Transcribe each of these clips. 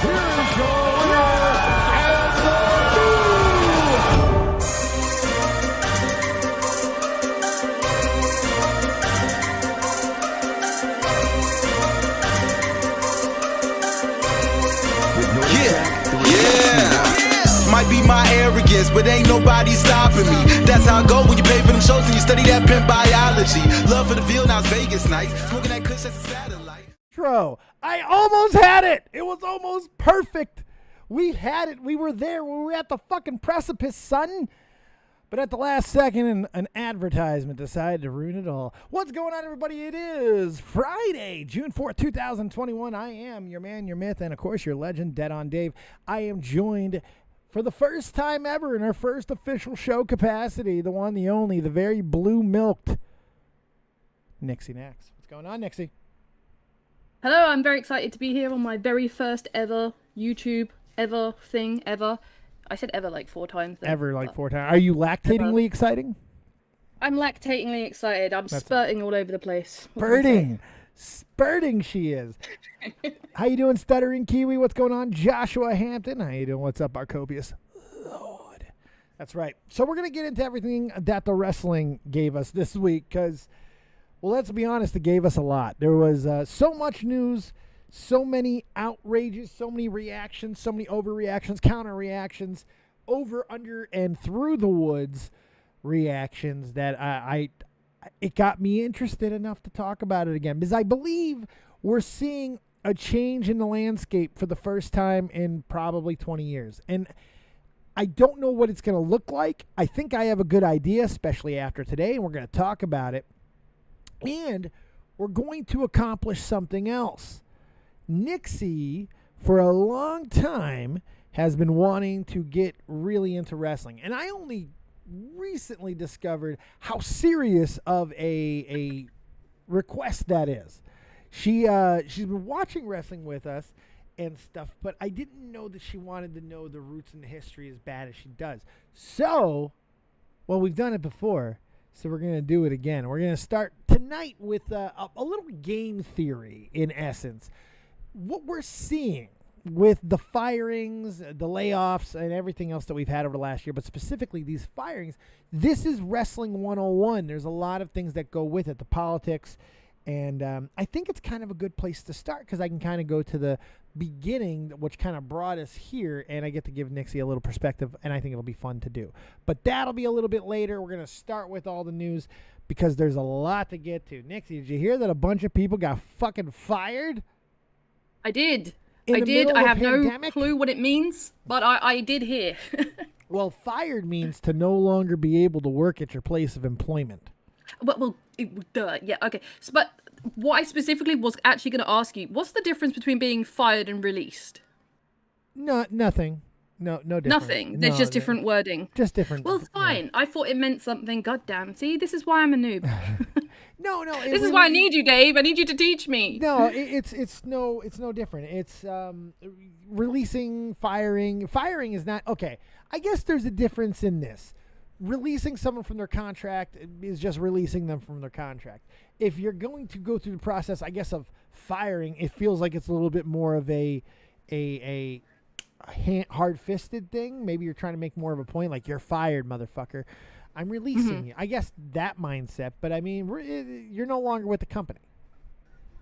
Here's your winner and the Might be my arrogance, but ain't nobody stopping me. That's how I go when you pay for them shows and you study that pimp biology. Love for the field, now it's Vegas night. Smoking that kush, that's a satellite. Nitro. I almost had it. It was almost perfect. We had it. We were there. We were at the fucking precipice, son. But at the last second, an advertisement decided to ruin it all. What's going on, everybody? It is Friday, June 4th, 2021. I am your man, your myth, and, of course, your legend, Dead on Dave. I am joined for the first time ever in our first official show capacity, the one, the only, the very blue-milked Nixie Nax. What's going on, Nixie? Hello, I'm very excited to be here on my very first ever YouTube thing ever. I said ever like 4 times. Ever like 4 times. Are you lactatingly exciting? I'm lactatingly excited. I'm spurting all over the place. Spurting she is. How you doing, Stuttering Kiwi? What's going on? Joshua Hampton. How you doing? What's up, Arcopius? Lord. That's right. So we're going to get into everything that the wrestling gave us this week because, well, let's be honest, it gave us a lot. There was so much news, so many outrages, so many reactions, so many overreactions, counter reactions, over, under, and through the woods reactions that it got me interested enough to talk about it again because I believe we're seeing a change in the landscape for the first time in probably 20 years. And I don't know what it's going to look like. I think I have a good idea, especially after today, and we're going to talk about it. And we're going to accomplish something else. Nixie, for a long time, has been wanting to get really into wrestling. And I only recently discovered how serious of a request that is. She's been watching wrestling with us and stuff, but I didn't know that she wanted to know the roots and the history as bad as she does. So, well, we've done it before, so we're going to do it again. We're going to start tonight with a little game theory, in essence. What we're seeing with the firings, the layoffs, and everything else that we've had over the last year, but specifically these firings, this is Wrestling 101. There's a lot of things that go with it, the politics, and I think it's kind of a good place to start because I can kind of go to the beginning, which kind of brought us here, and I get to give Nixie a little perspective, and I think it'll be fun to do. But that'll be a little bit later. We're going to start with all the news because there's a lot to get to. Nixie, did you hear that a bunch of people got fucking fired? I did. I have no clue what it means, but I did hear. Well, fired means to no longer be able to work at your place of employment. Yeah, okay. So, but what I specifically was actually going to ask you, what's the difference between being fired and released? No, nothing. No different. Nothing. There's just different wording. Just different. Well, fine. Yeah. I thought it meant something. God damn. See, this is why I'm a noob. No. This is why I need you, Dave. I need you to teach me. No, it's no different. It's releasing, firing. Firing is not okay. I guess there's a difference in this. Releasing someone from their contract is just releasing them from their contract. If you're going to go through the process, I guess, of firing, it feels like it's a little bit more of a hard-fisted thing. Maybe you're trying to make more of a point, like, you're fired, motherfucker. I'm releasing you. I guess that mindset, but I mean, you're no longer with the company.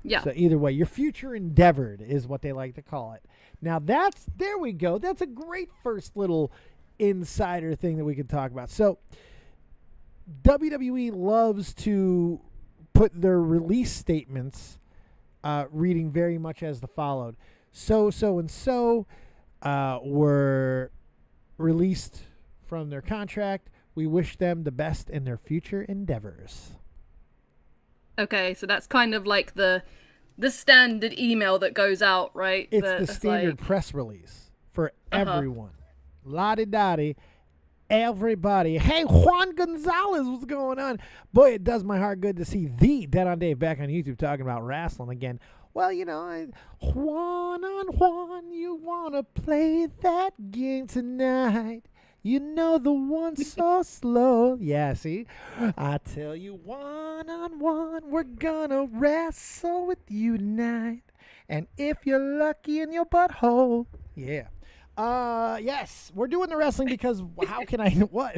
Yeah. So either way, your future endeavored is what they like to call it. Now there we go. That's a great first little insider thing that we could talk about. So WWE loves to put their release statements reading very much as the followed. So were released from their contract. We wish them the best in their future endeavors. Okay, so that's kind of like the standard email that goes out, right? It's the standard press release for everyone. La-di-da-di, everybody. Hey, Juan Gonzalez, what's going on? Boy, it does my heart good to see the Dead on Dave back on YouTube talking about wrestling again. Well, you know, Juan on Juan, you want to play that game tonight. You know the one so slow. Yeah, see? I tell you, one on one, we're gonna wrestle with you tonight. And if you're lucky in your butthole. Yeah. Yes, we're doing the wrestling because how can I, what?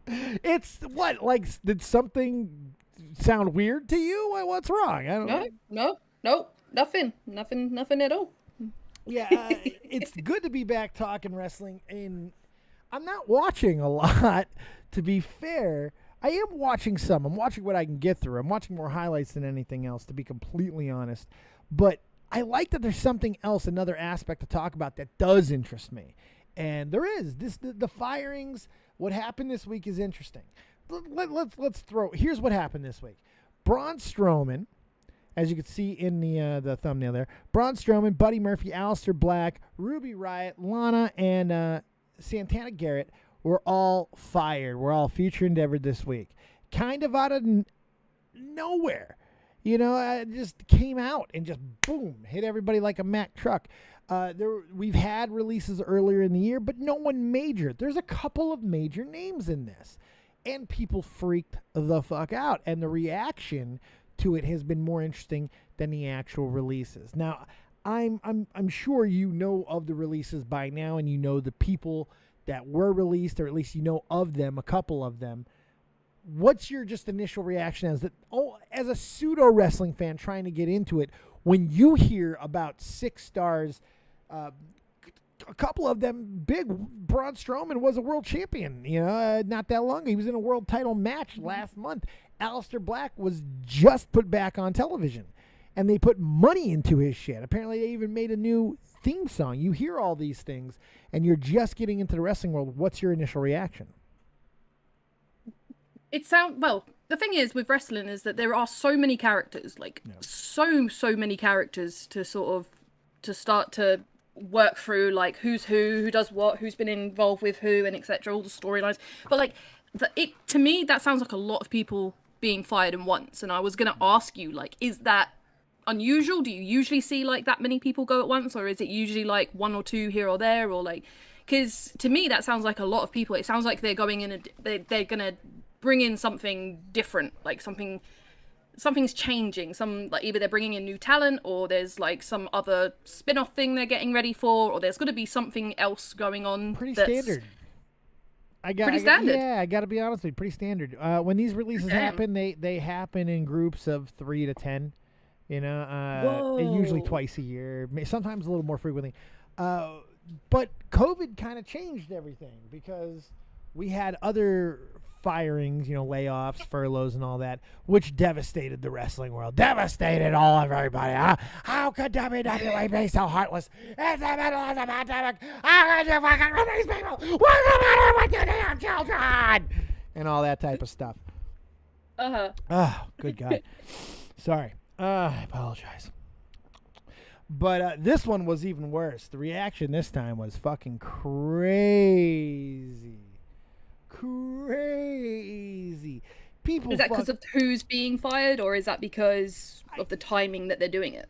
It's what, like, did something sound weird to you? What's wrong? I don't know. No, nothing at all. Yeah, it's good to be back talking wrestling, and I'm not watching a lot, to be fair. I am watching some. I'm watching what I can get through. I'm watching more highlights than anything else, to be completely honest. But I like that there's something else, another aspect to talk about that does interest me. And there is. The firings, what happened this week is interesting. Let's throw, here's what happened this week. Braun Strowman, as you can see in the thumbnail there, Braun Strowman, Buddy Murphy, Aleister Black, Ruby Riott, Lana, and Santana Garrett were all fired. We're all future endeavored this week. Kind of out of nowhere. You know, it just came out and just boom, hit everybody like a Mack truck. We've had releases earlier in the year, but no one major. There's a couple of major names in this, and people freaked the fuck out. And the reaction to it has been more interesting than the actual releases. Now, I'm sure you know of the releases by now, and you know the people that were released, or at least you know of them, a couple of them. What's your just initial reaction as a pseudo wrestling fan trying to get into it when you hear about 6 stars? A couple of them big. Braun Strowman was a world champion, not that long ago. He was in a world title match last month. Aleister Black was just put back on television, and they put money into his shit. Apparently, they even made a new theme song. You hear all these things, and you're just getting into the wrestling world. What's your initial reaction? The thing is with wrestling is that there are so many characters, so many characters to start to work through, like who's who does what, who's been involved with who, and etc. All the storylines. But to me, that sounds like a lot of people being fired at once. And I was gonna ask you, is that unusual? Do you usually see that many people go at once, or is it usually 1 or 2 here or there, or because to me that sounds like a lot of people. It sounds like they're going in they're gonna bring in something different, something's changing. Either they're bringing in new talent, or there's some other spin-off thing they're getting ready for, or there's going to be something else going on. Pretty standard. Pretty standard. Yeah, I got to be honest with you, pretty standard. When these releases happen, they happen in groups of 3 to 10. Usually twice a year, sometimes a little more frequently. But COVID kind of changed everything, because we had other firings, layoffs, furloughs, and all that, which devastated the wrestling world. Devastated all of everybody. How could WWE be so heartless in the middle of the pandemic? How could you fucking release people? What's the matter with you damn children? And all that type of stuff. Oh, good God. Sorry. I apologize. But this one was even worse. The reaction this time was fucking crazy. People. Is that because of who's being fired, or is that because of the timing that they're doing it?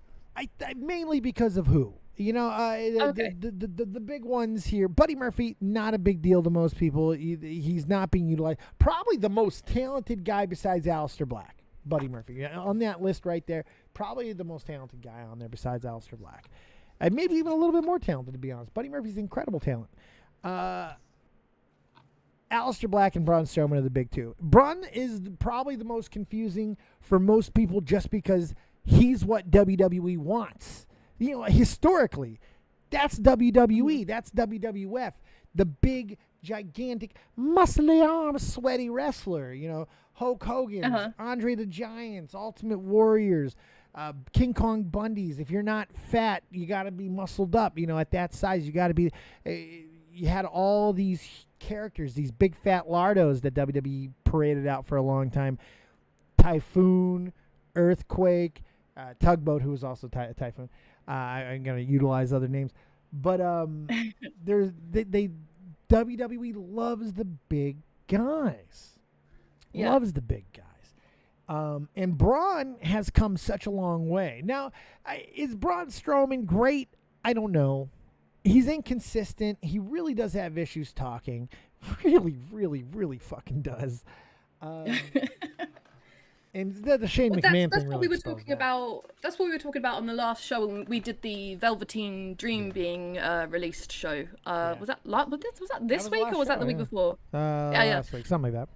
Mainly because of who. Okay. The big ones here. Buddy Murphy, not a big deal to most people. He's not being utilized. Probably the most talented guy besides Aleister Black. Buddy Murphy. On that list right there, probably the most talented guy on there besides Aleister Black. And maybe even a little bit more talented, to be honest. Buddy Murphy's incredible talent. Aleister Black and Braun Strowman are the big two. Braun is probably the most confusing for most people, just because he's what WWE wants. Historically, that's WWE. That's WWF. The big, gigantic, muscly arm, sweaty wrestler. Hulk Hogan, Andre the Giants, Ultimate Warriors, King Kong Bundys. If you're not fat, you got to be muscled up. At that size, you got to be. You had all these characters, these big fat lardos that WWE paraded out for a long time. Typhoon, Earthquake, Tugboat, who was also Typhoon. I'm going to utilize other names. But WWE loves the big guys. Yeah. Loves the big guys. And Braun has come such a long way. Now, is Braun Strowman great? I don't know. He's inconsistent. He really does have issues talking. Really, really, really fucking does. And And the Shane Well, McMahon that's thing what really we were exposed talking that. about. That's what we were talking about on the last show when we did the Velveteen Dream being released show. Was that was that this was week last or was that show, the week yeah. before? Yeah. Last week, something like that.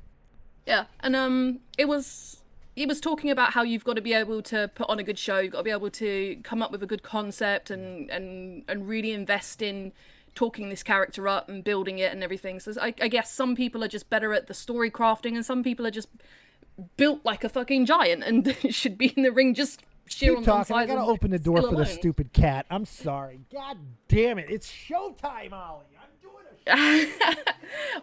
Yeah, and he was talking about how you've got to be able to put on a good show. You've got to be able to come up with a good concept and really invest in talking this character up and building it and everything. So I guess some people are just better at the story crafting, and some people are just built like a fucking giant and should be in the ring just sheer Keep on one talking. side. I gotta and open the door still for the alone. stupid cat. I'm sorry. God damn it! It's showtime, Ollie. I'm doing a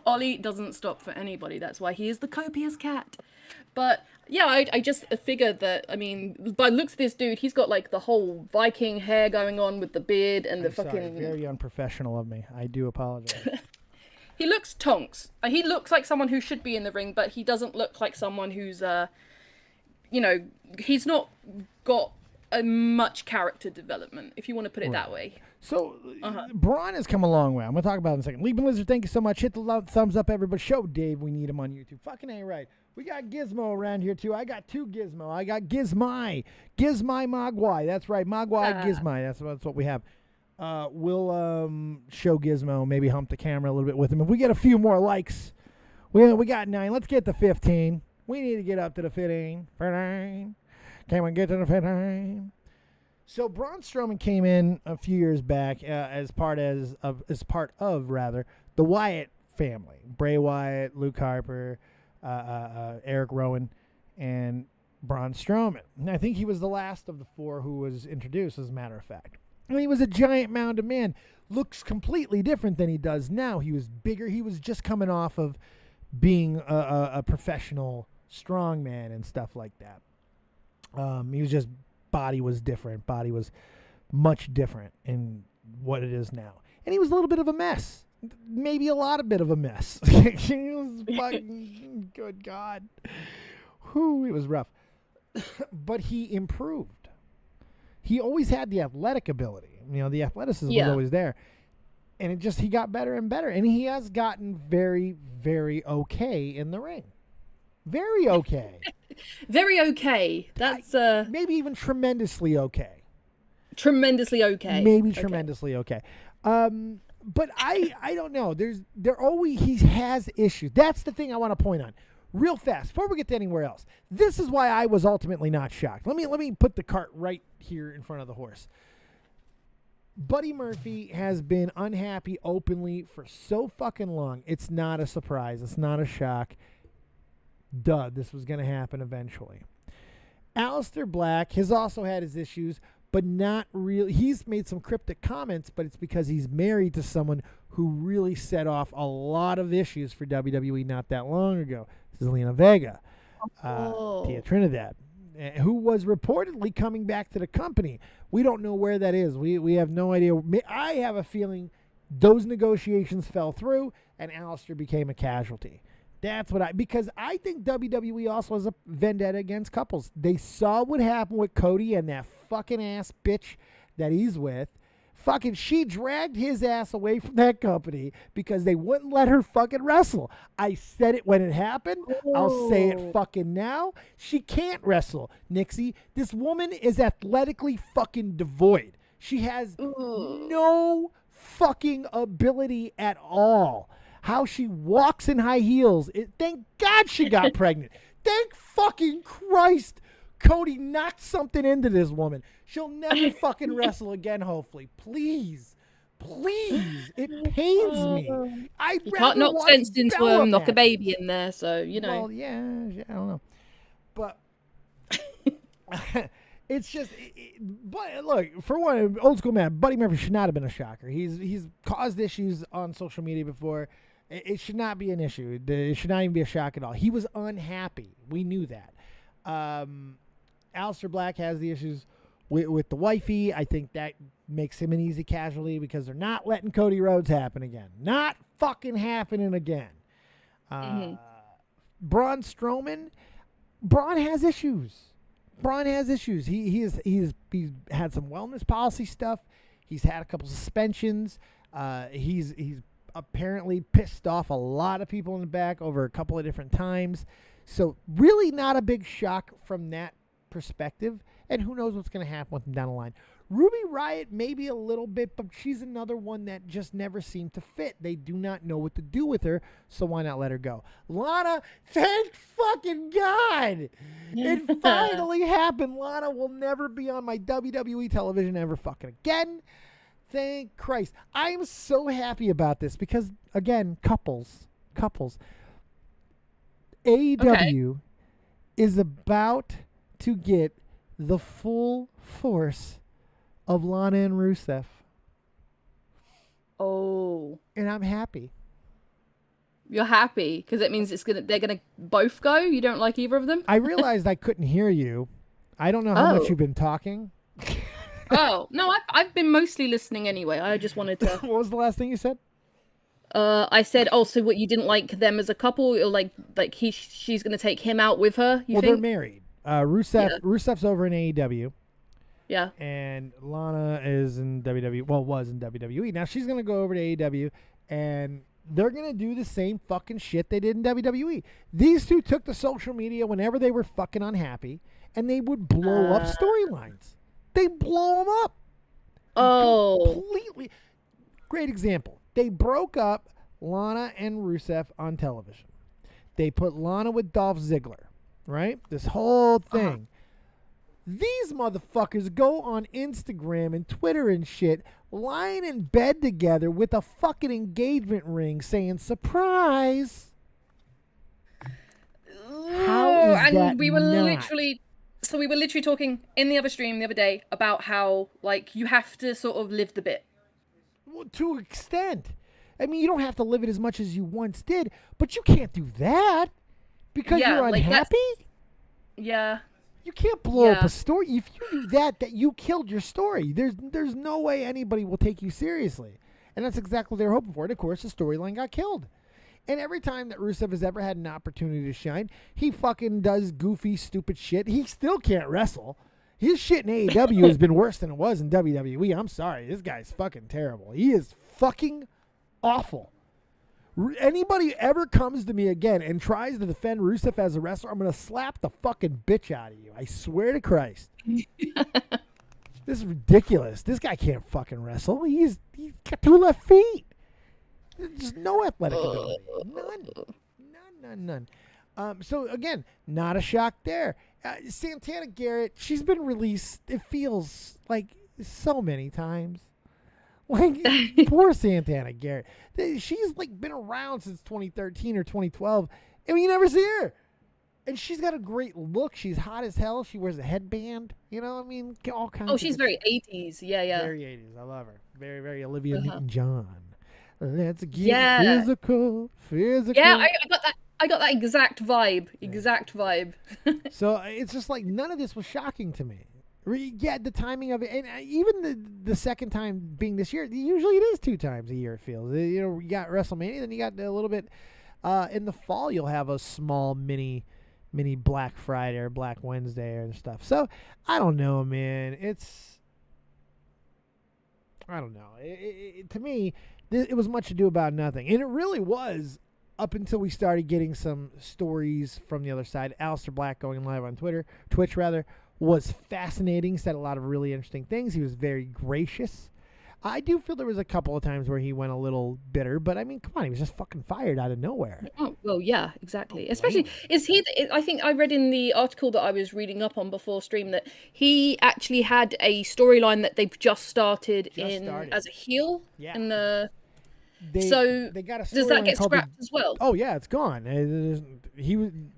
Ollie doesn't stop for anybody. That's why he is the copious cat. But yeah, I just figured that, I mean, by the looks of this dude, he's got like the whole Viking hair going on with the beard and the Sorry, fucking. very unprofessional of me. I do apologize. He looks tonks. He looks like someone who should be in the ring, but he doesn't look like someone who's, he's not got a much character development, if you want to put it that way. So, Braun has come a long way. I'm going to talk about it in a second. Leaping Lizard, thank you so much. Hit the thumbs up, everybody. Show Dave we need him on YouTube. Fucking ain't right. We got Gizmo around here, too. I got two Gizmo. I got Gizmy. Gizmy Mogwai. That's right. Mogwai, Gizmy. That's what we have. We'll show Gizmo, maybe hump the camera a little bit with him. If we get a few more likes, we got 9. Let's get to 15. We need to get up to the 15. 15. Can we get to the 15? So Braun Strowman came in a few years back as part of the Wyatt family. Bray Wyatt, Luke Harper, Eric Rowan, and Braun Strowman. And I think he was the last of the 4 who was introduced, as a matter of fact. And he was a giant mound of man. Looks completely different than he does now. He was bigger. He was just coming off of being a professional strongman and stuff like that. He was just, body was different. Body was much different in what it is now. And he was a little bit of a mess. Maybe a lot of bit of a mess. He was fucking, good God. Whew, it was rough. But he improved. He always had the athletic ability. The athleticism was always there. And he got better and better. And he has gotten very, very okay in the ring. Very okay. Very okay. That's maybe even tremendously okay. Tremendously okay. Maybe tremendously okay. But I don't know. He has issues. That's the thing I want to point on. Real fast, before we get to anywhere else. This is why I was ultimately not shocked. Let me put the cart right here in front of the horse. Buddy Murphy has been unhappy openly for so fucking long. It's not a surprise. It's not a shock. This was going to happen eventually. Aleister Black has also had his issues, but not really. He's made some cryptic comments, but it's because he's married to someone who really set off a lot of issues for WWE not that long ago. This is Lena Vega, Tia Trinidad, who was reportedly coming back to the company. We don't know where that is. We have no idea. I have a feeling those negotiations fell through and Aleister became a casualty. That's what because I think WWE also has a vendetta against couples. They saw what happened with Cody and that fucking ass bitch that he's with. She dragged his ass away from that company because they wouldn't let her fucking wrestle. I said it when it happened. I'll say it fucking now. She can't wrestle, Nixie. This woman is athletically fucking devoid. She has no fucking ability at all. How she walks in high heels. Thank God she got pregnant. Thank fucking Christ Cody knocked something into this woman. She'll never fucking wrestle again, hopefully. Please. It pains me. You can't knock sense into him, knock a baby in there, so, Well, yeah, I don't know. But it's just, but look, for one, old school man, Buddy Murphy should not have been a shocker. He's caused issues on social media before. It should not be an issue. It should not even be a shock at all. He was unhappy. We knew that. Aleister Black has the issues with the wifey. I think that makes him an easy casualty because they're not letting Cody Rhodes happen again. Not fucking happening again. Braun Strowman. Braun has issues. He's had some wellness policy stuff. He's had a couple suspensions. He's apparently pissed off a lot of people in the back over a couple of different times. So really not a big shock from that perspective. And who knows what's going to happen with them down the line. Ruby Riott, maybe a little bit, but she's another one that just never seemed to fit. They do not know what to do with her, so why not let her go? Lana, thank fucking God! It finally happened. Lana will never be on my WWE television ever fucking again. Thank Christ. I am so happy about this because, again, couples. AEW is about to get the full force of Lana and Rusev. Oh. And I'm happy. You're happy because it means they're gonna both go? You don't like either of them? I realized I couldn't hear you. I don't know how much you've been talking. Oh, no, I've been mostly listening anyway. I just wanted to... What was the last thing you said? I said, so what, you didn't like them as a couple? Or like she's gonna take him out with her, you think? They're married. Rusev's over in AEW. Yeah. And Lana is in WWE. Well, was in WWE. Now she's going to go over to AEW, and they're going to do the same fucking shit they did in WWE. These two took to social media whenever they were fucking unhappy, and they would blow up storylines. They blow them up. Oh. Completely. Great example. They broke up Lana and Rusev on television. They put Lana with Dolph Ziggler, right? This whole thing. These motherfuckers go on Instagram and Twitter and shit, lying in bed together with a fucking engagement ring saying, surprise. How is that we were not? we were literally talking in the other stream the other day about how, like, you have to sort of live the bit. Well, to an extent. I mean, you don't have to live it as much as you once did, but you can't do that because you're unhappy. Yeah. You can't blow up a story. If you do that you killed your story. There's no way anybody will take you seriously. And that's exactly what they were hoping for. And, of course, the storyline got killed. And every time that Rusev has ever had an opportunity to shine, he fucking does goofy, stupid shit. He still can't wrestle. His shit in AEW has been worse than it was in WWE. I'm sorry. This guy's fucking terrible. He is fucking awful. Anybody ever comes to me again and tries to defend Rusev as a wrestler, I'm going to slap the fucking bitch out of you. I swear to Christ. This is ridiculous. This guy can't fucking wrestle. He's got 2 left feet. There's no athletic ability. None. So, again, not a shock there. Santana Garrett, she's been released, it feels like so many times. Like, poor Santana Garrett. She's, like, been around since 2013 or 2012, and you never see her. And she's got a great look. She's hot as hell. She wears a headband. You know, I mean, all kinds of... Oh, she's very 80s. Yeah. Very 80s. I love her. Very, very Olivia Newton-John. Let's get physical. Yeah, I got that exact vibe. So it's just like none of this was shocking to me. Yeah, the timing of it, and even the second time being this year, usually it is 2 times a year, it feels. You know, you got WrestleMania, then you got a little bit in the fall, you'll have a small mini Black Friday or Black Wednesday and stuff. So, I don't know, man. I don't know. To me, it was much ado about nothing. And it really was up until we started getting some stories from the other side. Aleister Black going live on Twitch, was fascinating, said a lot of really interesting things. He was very gracious. I do feel there was a couple of times where he went a little bitter, but I mean, come on, he was just fucking fired out of nowhere. Oh, well, yeah, exactly. Especially, I think I read in the article that I was reading up on before stream that he actually had a storyline that they've just started as a heel. Yeah. In the... They got a does that get scrapped as well? Oh yeah, it's gone.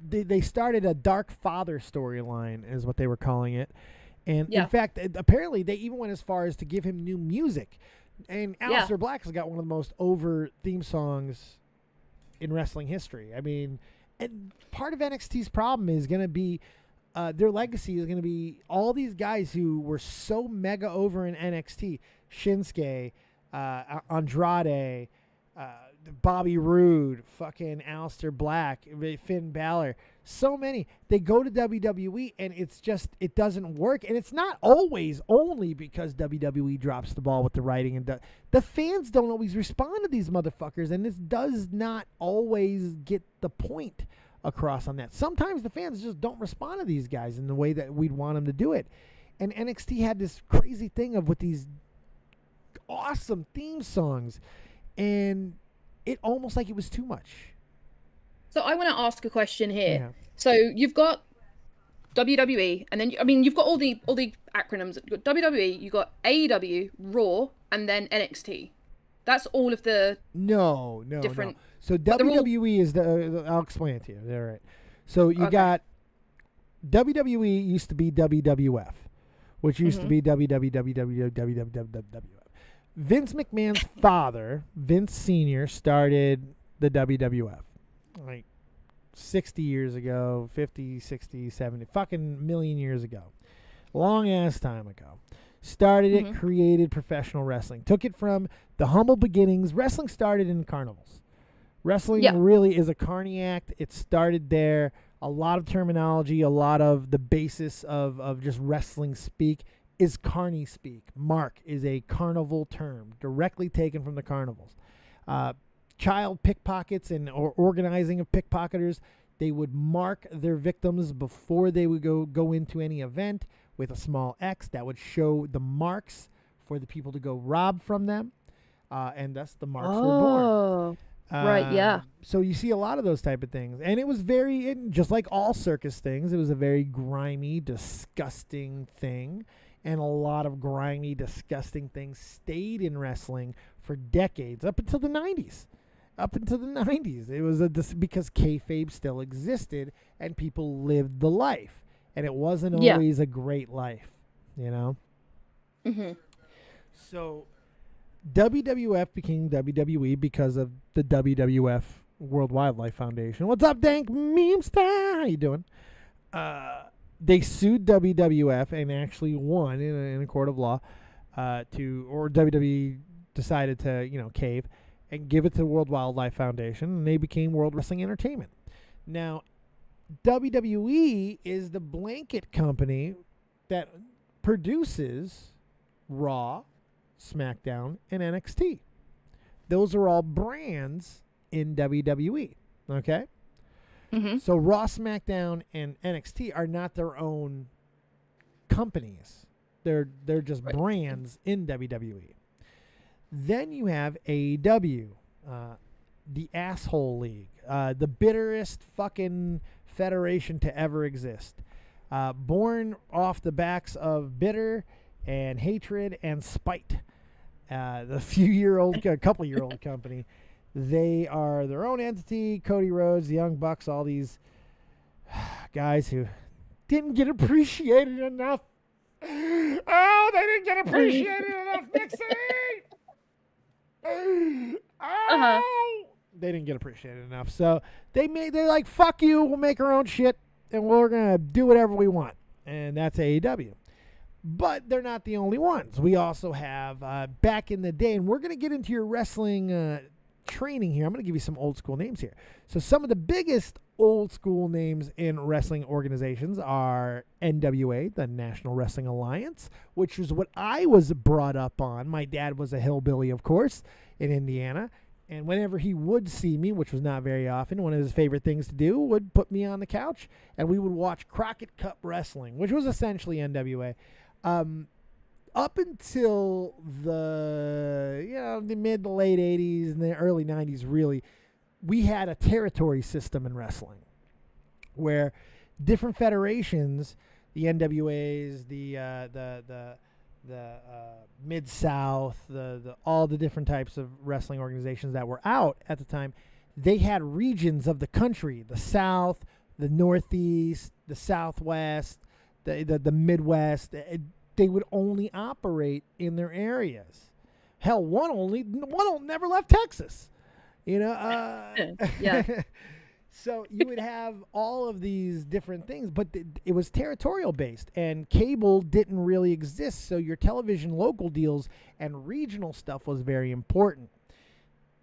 They started a Dark Father storyline, is what they were calling it, and in fact, apparently they even went as far as to give him new music. And Aleister Black has got one of the most over theme songs in wrestling history. I mean, and part of NXT's problem is going to be their legacy is going to be all these guys who were so mega over in NXT, Shinsuke, Andrade, Bobby Roode, fucking Aleister Black, Finn Balor, so many. They go to WWE and it doesn't work. And it's not always only because WWE drops the ball with the writing. And the fans don't always respond to these motherfuckers. And this does not always get the point across on that. Sometimes the fans just don't respond to these guys in the way that we'd want them to do it. And NXT had this crazy thing with these awesome theme songs. And it almost like it was too much. So I want to ask a question here. Yeah. So you've got WWE, and then you've got all the acronyms. You've got WWE, you've got AEW, Raw, and then NXT. That's all of the different. No. So WWE is I'll explain it to you. All right. So you got WWE used to be WWF, which used to be WWF. Vince McMahon's father, Vince Sr., started the WWF like 60 years ago, 50, 60, 70, fucking million years ago. Long ass time ago. Started it, created professional wrestling. Took it from the humble beginnings. Wrestling started in carnivals. Wrestling really is a carny act. It started there. A lot of terminology, a lot of the basis of just wrestling speak is carny speak. Mark is a carnival term directly taken from the carnivals. Child pickpockets or organizing of pickpocketers, they would mark their victims before they would go into any event with a small X that would show the marks for the people to go rob from them, and thus the marks were born. Right, yeah. So you see a lot of those type of things. And it was just like all circus things, it was a very grimy, disgusting thing. And a lot of grimy, disgusting things stayed in wrestling for decades, up until the 90s. It was because kayfabe still existed and people lived the life. And it wasn't always a great life, you know? Mm-hmm. So WWF became WWE because of the WWF World Wildlife Foundation. What's up, Dank Memestar? How you doing? They sued WWF and actually won in a court of law, or WWE decided to, cave and give it to the World Wildlife Foundation, and they became World Wrestling Entertainment. Now, WWE is the blanket company that produces Raw, SmackDown, and NXT. Those are all brands in WWE, okay? Mm-hmm. So Raw, SmackDown, and NXT are not their own companies. They're just brands in WWE. Then you have AEW, the asshole league, the bitterest fucking federation to ever exist. Born off the backs of bitter and hatred and spite. The couple-year-old company. They are their own entity. Cody Rhodes, the Young Bucks, all these guys who didn't get appreciated enough. Oh, they didn't get appreciated enough, Nixie! Oh! They didn't get appreciated enough. So they're like, fuck you, we'll make our own shit, and we're going to do whatever we want. And that's AEW. But they're not the only ones. We also have, back in the day, and we're going to get into your wrestling training here. I'm going to give you some old school names here. So some of the biggest old school names in wrestling organizations are NWA, the National Wrestling Alliance, which is what I was brought up on. My dad was a hillbilly, of course, in Indiana. And whenever he would see me, which was not very often, one of his favorite things to do would put me on the couch and we would watch Crockett Cup Wrestling, which was essentially NWA. Up until the mid to late 80s and the early 90s, really, we had a territory system in wrestling where different federations, the NWAs, the Mid-South, all the different types of wrestling organizations that were out at the time, they had regions of the country, the South, the Northeast, the Southwest, the Midwest. They would only operate in their areas. Hell, one never left Texas. Yeah. So you would have all of these different things, but it was territorial based, and cable didn't really exist. So your television local deals and regional stuff was very important.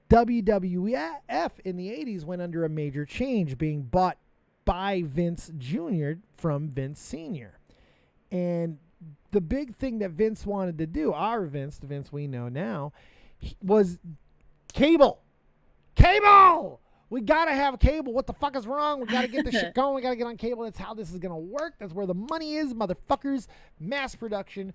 WWF in the 80s went under a major change, being bought by Vince Jr. from Vince Sr. And the big thing that Vince wanted to do, our Vince, the Vince we know now, was cable. Cable! We got to have cable. What the fuck is wrong? We got to get this shit going. We got to get on cable. That's how this is going to work. That's where the money is, motherfuckers. Mass production,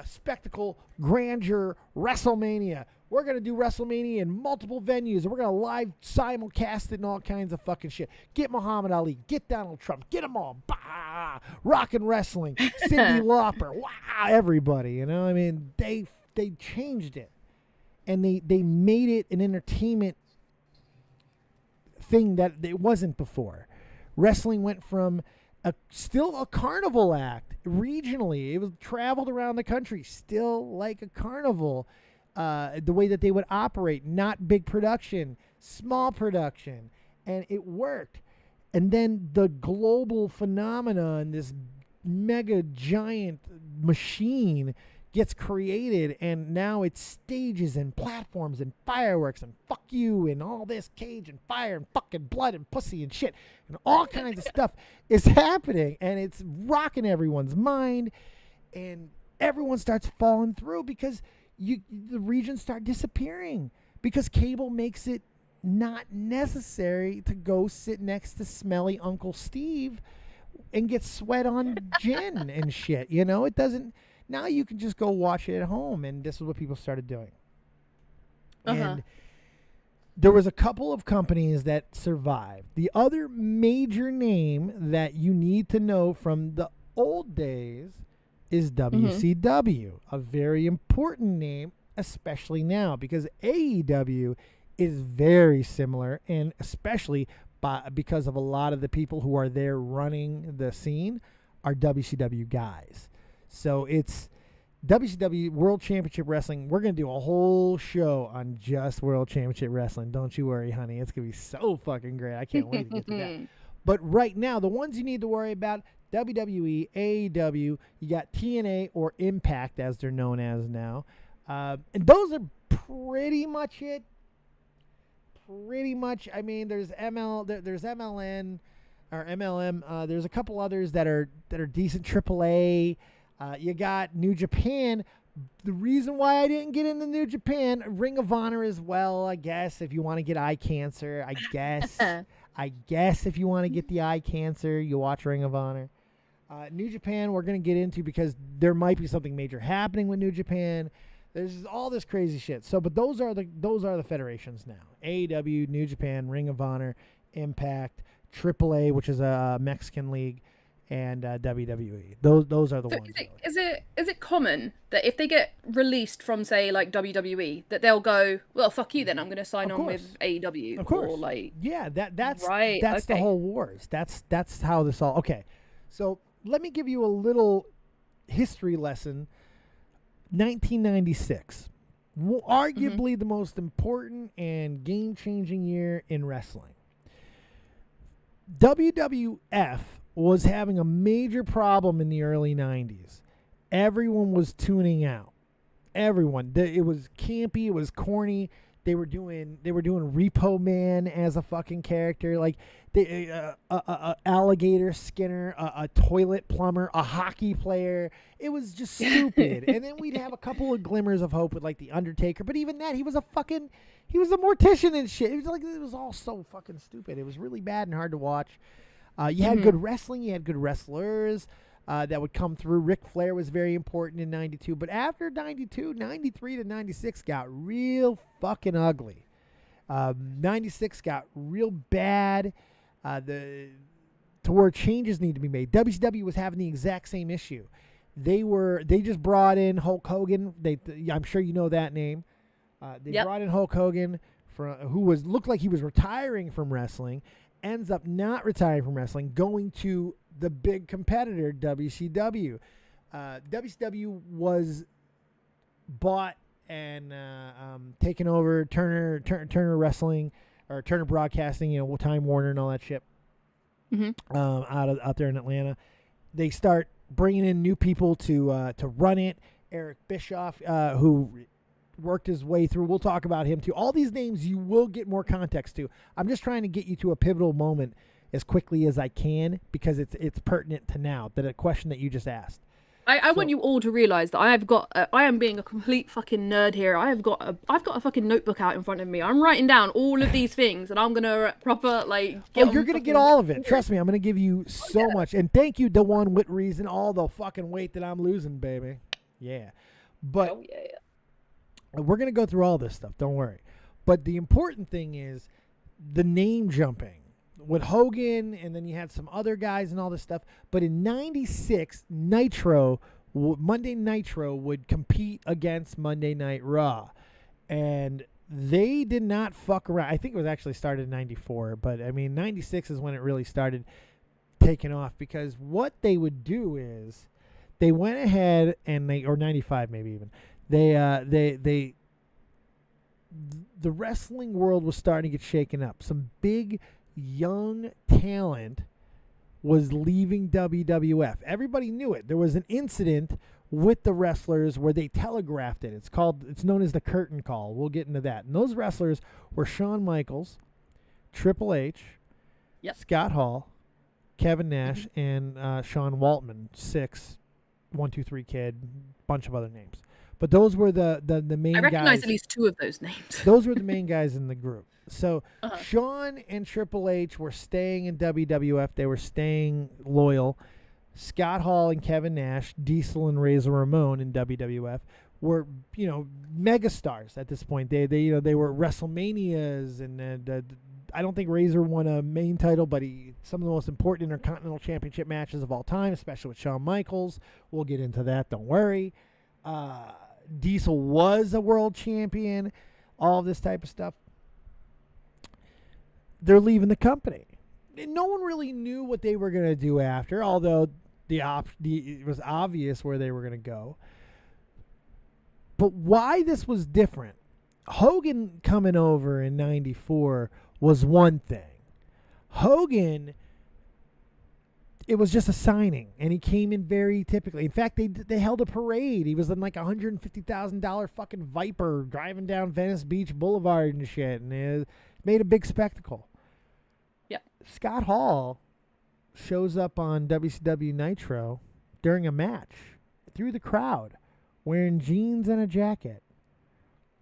spectacle, grandeur, WrestleMania. We're going to do WrestleMania in multiple venues. And we're going to live simulcast it and all kinds of fucking shit. Get Muhammad Ali. Get Donald Trump. Get them all. Bah! Rock and wrestling. Cyndi Lauper. Wow. Everybody. You know, I mean, they changed it. And they made it an entertainment thing that it wasn't before. Wrestling went from still a carnival act regionally. It was traveled around the country, still like a carnival, the way that they would operate, not big production, small production, and it worked. And then the global phenomenon, this mega giant machine gets created, and now it's stages and platforms and fireworks and fuck you and all this cage and fire and fucking blood and pussy and shit and all kinds of stuff is happening, and it's rocking everyone's mind, and everyone starts falling through because the regions start disappearing because cable makes it not necessary to go sit next to smelly Uncle Steve and get sweat on gin and shit. You know, it doesn't. Now you can just go watch it at home, and this is what people started doing. And there was a couple of companies that survived. The other major name that you need to know from the old days is WCW, a very important name, especially now, because AEW is very similar, and especially because of a lot of the people who are there running the scene are WCW guys. So it's WCW World Championship Wrestling. We're going to do a whole show on just World Championship Wrestling. Don't you worry, honey. It's going to be so fucking great. I can't wait to get to that. But right now, the ones you need to worry about, WWE, AEW, you got TNA or Impact as they're known as now. And those are pretty much it. Pretty much. I mean, there's there's MLN or MLM. There's a couple others that are decent. AAA. You got New Japan. The reason why I didn't get into New Japan, Ring of Honor as well, I guess, if you want to get eye cancer. I guess if you want to get the eye cancer, you watch Ring of Honor. New Japan we're going to get into because there might be something major happening with New Japan. There's all this crazy shit. So, but those are the federations now. AEW, New Japan, Ring of Honor, Impact, AAA, which is a Mexican league, and WWE. Those are the ones. Is it common that if they get released from, say, like WWE, that they'll go, well, fuck you then, I'm going to sign on with AEW? Of course. Or like, yeah, that's right. That's the whole wars. That's how this all. Okay, so let me give you a little history lesson. 1996, arguably the most important and game-changing year in wrestling. WWF was having a major problem in the early 90s. Everyone was tuning out. Everyone. It was campy. It was corny. They were doing Repo Man as a fucking character, like alligator skinner, a toilet plumber, a hockey player. It was just stupid. And then we'd have a couple of glimmers of hope with like the Undertaker, but even that, he was a mortician and shit. It was all so fucking stupid. It was really bad and hard to watch. You had good wrestling. You had good wrestlers that would come through. Ric Flair was very important in 92. But after 92, 93 to 96 got real fucking ugly. 96 got real bad to where changes need to be made. WCW was having the exact same issue. They just brought in Hulk Hogan. I'm sure you know that name. They brought in Hulk Hogan who looked like he was retiring from wrestling. Ends up not retiring from wrestling, going to the big competitor, WCW. WCW was bought and taken over Turner Wrestling or Turner Broadcasting, Time Warner and all that shit. Out there in Atlanta. They start bringing in new people to run it. Eric Bischoff, who worked his way through. We'll talk about him too. All these names you will get more context to. I'm just trying to get you to a pivotal moment as quickly as I can because it's pertinent to now. That a question that you just asked. I want you all to realize that I am being a complete fucking nerd here. I've got a fucking notebook out in front of me. I'm writing down all of these things, and I'm gonna proper like. You're gonna get all of it. Trust me, I'm gonna give you so much. And thank you, Dewan Whitrees, and all the fucking weight that I'm losing, baby. Yeah, but we're gonna go through all this stuff. Don't worry. But the important thing is the name jumping. With Hogan, and then you had some other guys and all this stuff. But in '96, Monday Nitro would compete against Monday Night Raw. And they did not fuck around. I think it was actually started in '94. But, I mean, '96 is when it really started taking off. Because what they would do is they went ahead and or '95 maybe even. The wrestling world was starting to get shaken up. Some big young talent was leaving WWF. Everybody knew it. There was an incident with the wrestlers where they telegraphed it. It's known as the curtain call. We'll get into that. And those wrestlers were Shawn Michaels, Triple H, Scott Hall, Kevin Nash, and Sean Waltman. 1, 2, 3 Kid, bunch of other names. But those were the main guys. I recognize at least 2 of those names. Those were the main guys in the group. So Shawn and Triple H were staying in WWF. They were staying loyal. Scott Hall and Kevin Nash, Diesel and Razor Ramon in WWF were, megastars at this point. They were WrestleManias, and I don't think Razor won a main title, but some of the most important Intercontinental Championship matches of all time, especially with Shawn Michaels. We'll get into that. Don't worry. Diesel was a world champion. All of this type of stuff. They're leaving the company. And no one really knew what they were going to do after, although it was obvious where they were going to go. But why this was different, Hogan coming over in '94 was one thing. Hogan, it was just a signing, and he came in very typically. In fact, they held a parade. He was in like a $150,000 fucking Viper driving down Venice Beach Boulevard and shit, and it made a big spectacle. Yeah. Scott Hall shows up on WCW Nitro during a match through the crowd, wearing jeans and a jacket.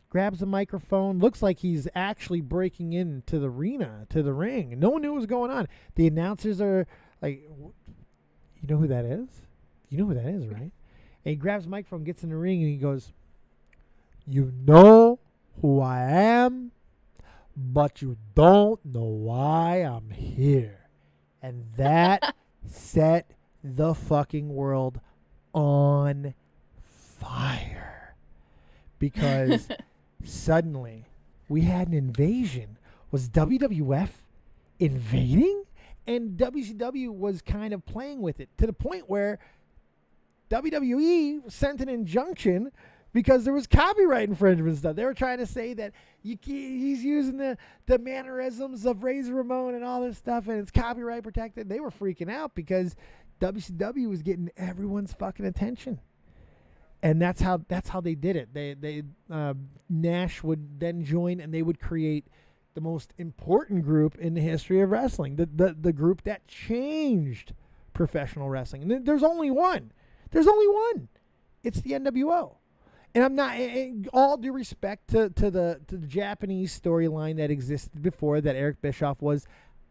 Grabs a microphone, looks like he's actually breaking into the arena, to the ring. No one knew what was going on. The announcers are like, you know who that is? You know who that is, right? And he grabs the microphone, gets in the ring, and he goes, "You know who I am, but you don't know why I'm here." And that set the fucking world on fire. Because suddenly we had an invasion. Was WWF invading? And WCW was kind of playing with it to the point where WWE sent an injunction because there was copyright infringement stuff. They were trying to say that he's using the mannerisms of Razor Ramon and all this stuff, and it's copyright protected. They were freaking out because WCW was getting everyone's fucking attention. And that's how they did it. Nash would then join, and they would create the most important group in the history of wrestling, the group that changed professional wrestling. And there's only one. There's only one. It's the NWO. And I'm not, all due respect to the Japanese storyline that existed before, that Eric Bischoff was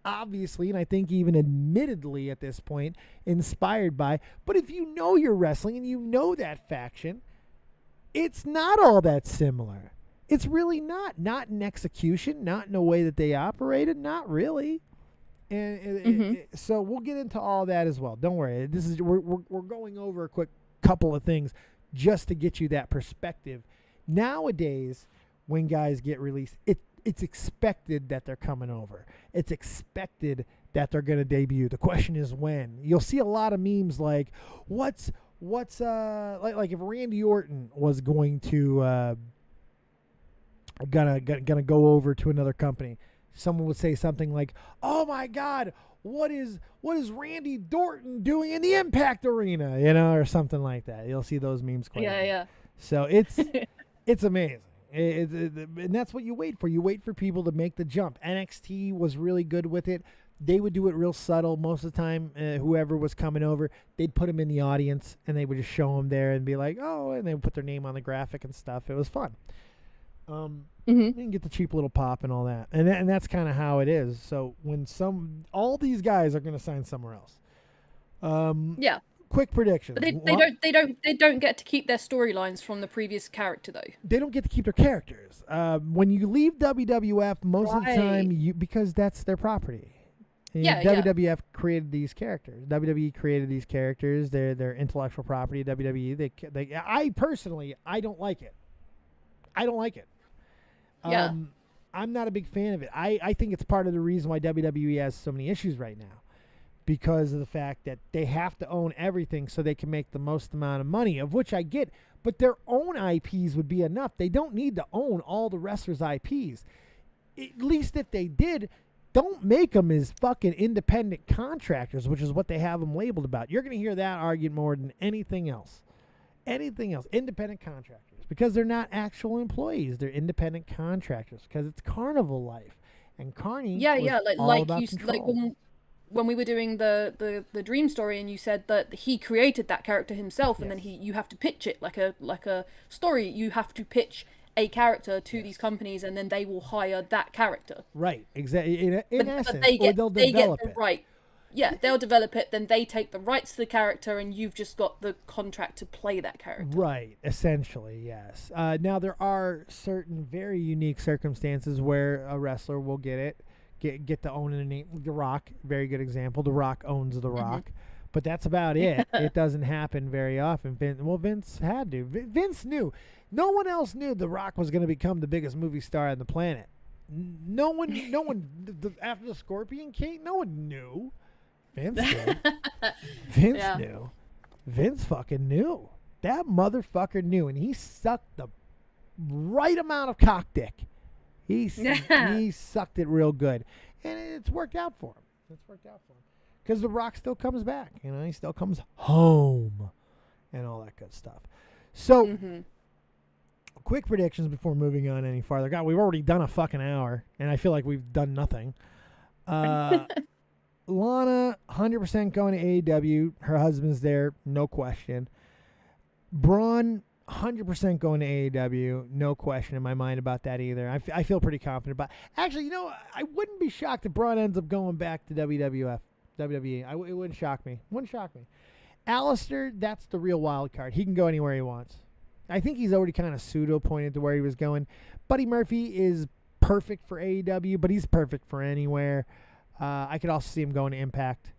obviously, and I think even admittedly at this point, inspired by. But if you know your wrestling and you know that faction, it's not all that similar. It's really not. Not in execution, not in the way that they operated, not really. And so we'll get into all that as well. Don't worry. We're going over a quick couple of things just to get you that perspective. Nowadays, when guys get released, it's expected that they're coming over. It's expected that they're going to debut. The question is when. You'll see a lot of memes like, what's like if Randy Orton was going to gonna go over to another company, someone would say something like, "Oh my God, what is Randy Orton doing in the Impact Arena?" Or something like that. You'll see those memes quite a bit. Yeah. So it's amazing. And that's what you wait for. You wait for people to make the jump. NXT was really good with it. They would do it real subtle most of the time. Whoever was coming over, they'd put them in the audience, and they would just show them there and be like, oh, and they would put their name on the graphic and stuff. It was fun. You can get the cheap little pop and all that. And that's kind of how it is. So when all these guys are going to sign somewhere else. Yeah. Quick predictions. But they don't get to keep their storylines from the previous character though. They don't get to keep their characters. When you leave WWF, most of the time, because that's their property. And WWF created these characters. WWE created these characters. They're intellectual property. WWE. I personally, I don't like it. Yeah. I'm not a big fan of it. I think it's part of the reason why WWE has so many issues right now. Because of the fact that they have to own everything so they can make the most amount of money, of which I get, but their own IPs would be enough. They don't need to own all the wrestlers' IPs. At least if they did, don't make them as fucking independent contractors, which is what they have them labeled about. You're going to hear that argued more than anything else. Independent contractors. Because they're not actual employees. They're independent contractors because it's carnival life. And Carney when we were doing the dream story and you said that he created that character himself, and then you have to pitch it like a story. You have to pitch a character to these companies, and then they will hire that character. Right, exactly. In essence, they'll develop it. Right. Yeah, they'll develop it, then they take the rights to the character, and you've just got the contract to play that character. Right, essentially, yes. Now, there are certain very unique circumstances where a wrestler will get to own a name. The Rock, very good example. The Rock owns The Rock. But that's about it. It doesn't happen very often. Vince had to. Vince knew. No one else knew The Rock was going to become the biggest movie star on the planet. No one, after the Scorpion King, no one knew. Vince did. Vince knew. Vince fucking knew. That motherfucker knew, and he sucked the right amount of cock dick. He sucked it real good, and it's worked out for him. Because The Rock still comes back. He still comes home and all that good stuff. So, quick predictions before moving on any farther. God, we've already done a fucking hour, and I feel like we've done nothing. Lana, 100% going to AEW. Her husband's there, no question. Braun, 100% going to AEW. No question in my mind about that either. I feel pretty confident about it. Actually, I wouldn't be shocked if Braun ends up going back to WWE. It wouldn't shock me. Alistair, that's the real wild card. He can go anywhere he wants. I think he's already kind of pseudo-pointed to where he was going. Buddy Murphy is perfect for AEW, but he's perfect for anywhere. I could also see him going to Impact.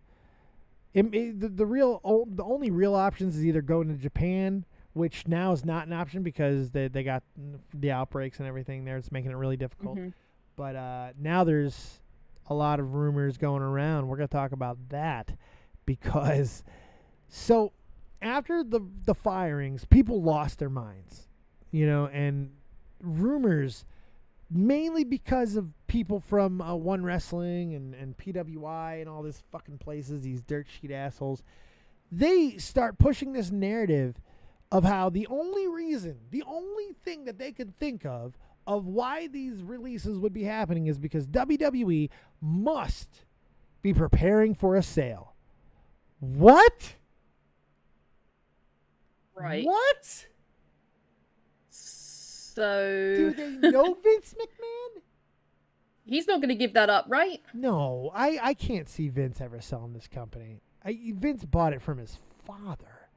The only real options is either going to Japan, which now is not an option because they got the outbreaks and everything there. It's making it really difficult. But now there's a lot of rumors going around. We're going to talk about that because after the firings, people lost their minds, and rumors, mainly because of people from One Wrestling and PWI and all these fucking places, these dirt sheet assholes, they start pushing this narrative of how the only thing that they could think of why these releases would be happening is because WWE must be preparing for a sale. What? Right. What? So... Do they know Vince McMahon? He's not going to give that up, right? No, I can't see Vince ever selling this company. Vince bought it from his father.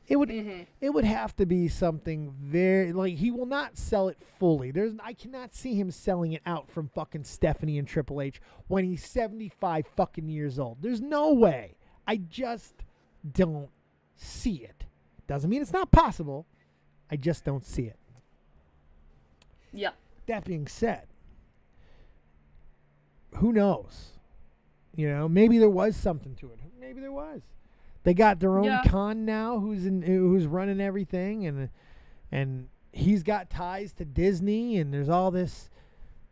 It would have to be something very he will not sell it fully. I cannot see him selling it out from fucking Stephanie and Triple H when he's 75 fucking years old. There's no way. I just don't see it. Doesn't mean it's not possible. I just don't see it. Yeah. That being said, who knows? Maybe there was something to it. Maybe there was. They got their own Khan now, who's running everything, and he's got ties to Disney, and there's all this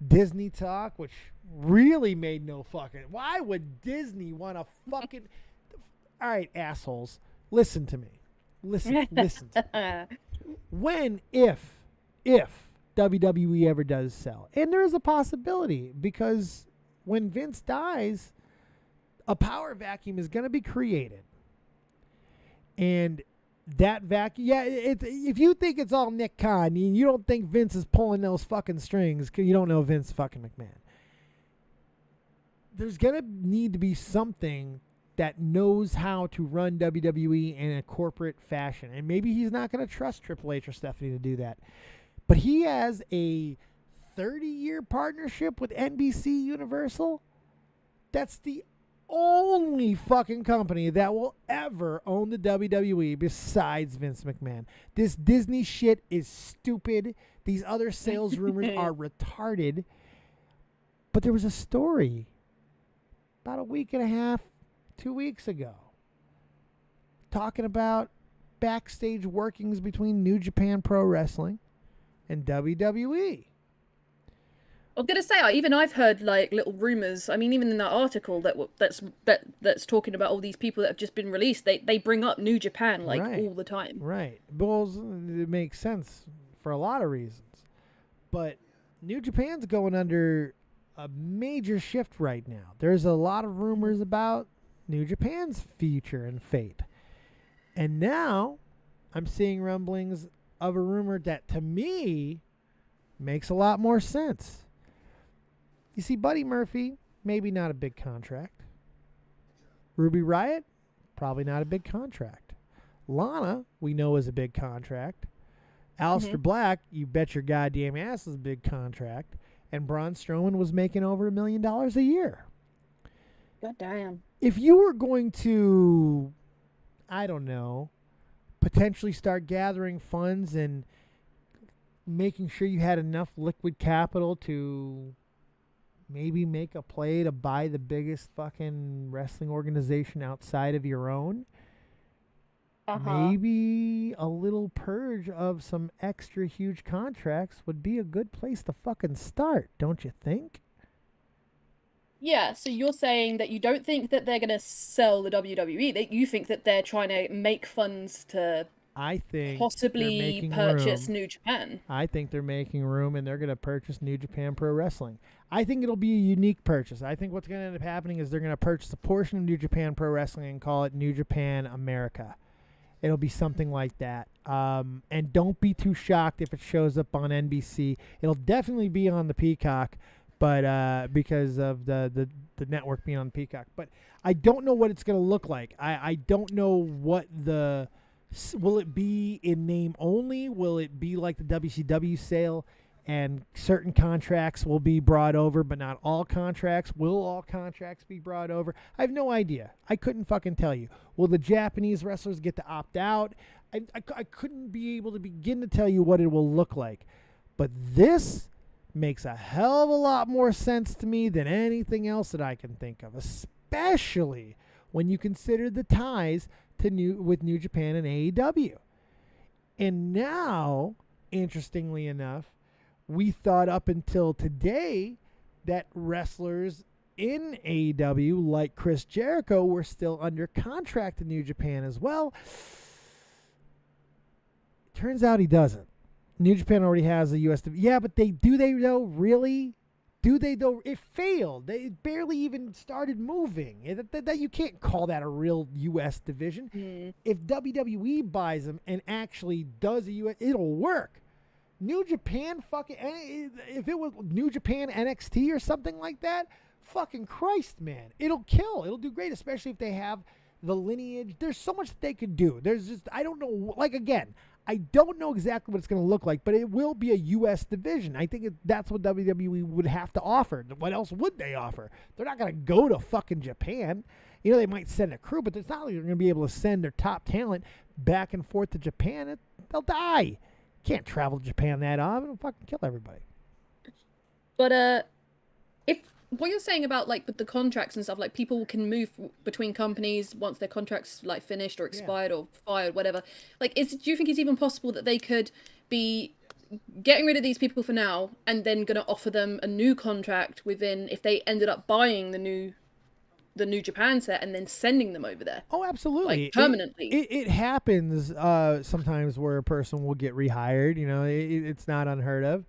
Disney talk, which really made no fucking. Why would Disney want to fucking? All right, assholes, listen to me. Listen to me. If WWE ever does sell. And there is a possibility because when Vince dies, a power vacuum is going to be created. And that vacuum, if you think it's all Nick Khan, you don't think Vince is pulling those fucking strings because you don't know Vince fucking McMahon. There's going to need to be something that knows how to run WWE in a corporate fashion. And maybe he's not going to trust Triple H or Stephanie to do that. But he has a 30-year partnership with NBC Universal. That's the only fucking company that will ever own the WWE besides Vince McMahon. This Disney shit is stupid. These other sales rumors are retarded. But there was a story about a week and a half, 2 weeks ago, talking about backstage workings between New Japan Pro Wrestling and WWE. I was gonna say, I've heard like little rumors. I mean, even in that article that's talking about all these people that have just been released, they bring up New Japan like all the time. Right. Well, it makes sense for a lot of reasons, but New Japan's going under a major shift right now. There's a lot of rumors about New Japan's future and fate, and now I'm seeing rumblings of a rumor that to me makes a lot more sense. You see, Buddy Murphy, maybe not a big contract. Ruby Riott, probably not a big contract. Lana, we know is a big contract. Aleister Black, you bet your goddamn ass is a big contract. And Braun Strowman was making over $1 million a year. God damn. If you were going to, I don't know, potentially start gathering funds and making sure you had enough liquid capital to maybe make a play to buy the biggest fucking wrestling organization outside of your own, maybe a little purge of some extra huge contracts would be a good place to fucking start, don't you think? Yeah, so you're saying that you don't think that they're going to sell the WWE. That you think that they're trying to make funds to possibly purchase New Japan. I think they're making room and they're going to purchase New Japan Pro Wrestling. I think it'll be a unique purchase. I think what's going to end up happening is they're going to purchase a portion of New Japan Pro Wrestling and call it New Japan America. It'll be something like that. And don't be too shocked if it shows up on NBC. It'll definitely be on the Peacock, but because of the network being on Peacock. But I don't know what it's going to look like. I don't know what the... Will it be in name only? Will it be like the WCW sale and certain contracts will be brought over, but not all contracts? Will all contracts be brought over? I have no idea. I couldn't fucking tell you. Will the Japanese wrestlers get to opt out? I couldn't be able to begin to tell you what it will look like. But this makes a hell of a lot more sense to me than anything else that I can think of, especially when you consider the ties with New Japan and AEW. And now, interestingly enough, we thought up until today that wrestlers in AEW, like Chris Jericho, were still under contract to New Japan as well. Turns out he doesn't. New Japan already has a U.S. division. Yeah, but do they though? Really? Do they though? It failed. They barely even started moving. That you can't call that a real U.S. division. If WWE buys them and actually does a U.S., it'll work. New Japan if it was New Japan NXT or something like that, fucking Christ, man. It'll kill. It'll do great, especially if they have the lineage. There's so much that they could do. There's just, I don't know, like again, I don't know exactly what it's going to look like, but it will be a U.S. division. I think that's what WWE would have to offer. What else would they offer? They're not going to go to fucking Japan. You know, they might send a crew, but it's not like they're going to be able to send their top talent back and forth to Japan. They'll die. Can't travel to Japan that often. It'll fucking kill everybody. But if what you're saying about like with the contracts and stuff, like people can move between companies once their contract's like finished or expired or fired, whatever. Like, do you think it's even possible that they could be getting rid of these people for now and then going to offer them a new contract within if they ended up buying the New Japan set and then sending them over there? Oh, absolutely. Like permanently. It happens sometimes where a person will get rehired. You know, it's not unheard of.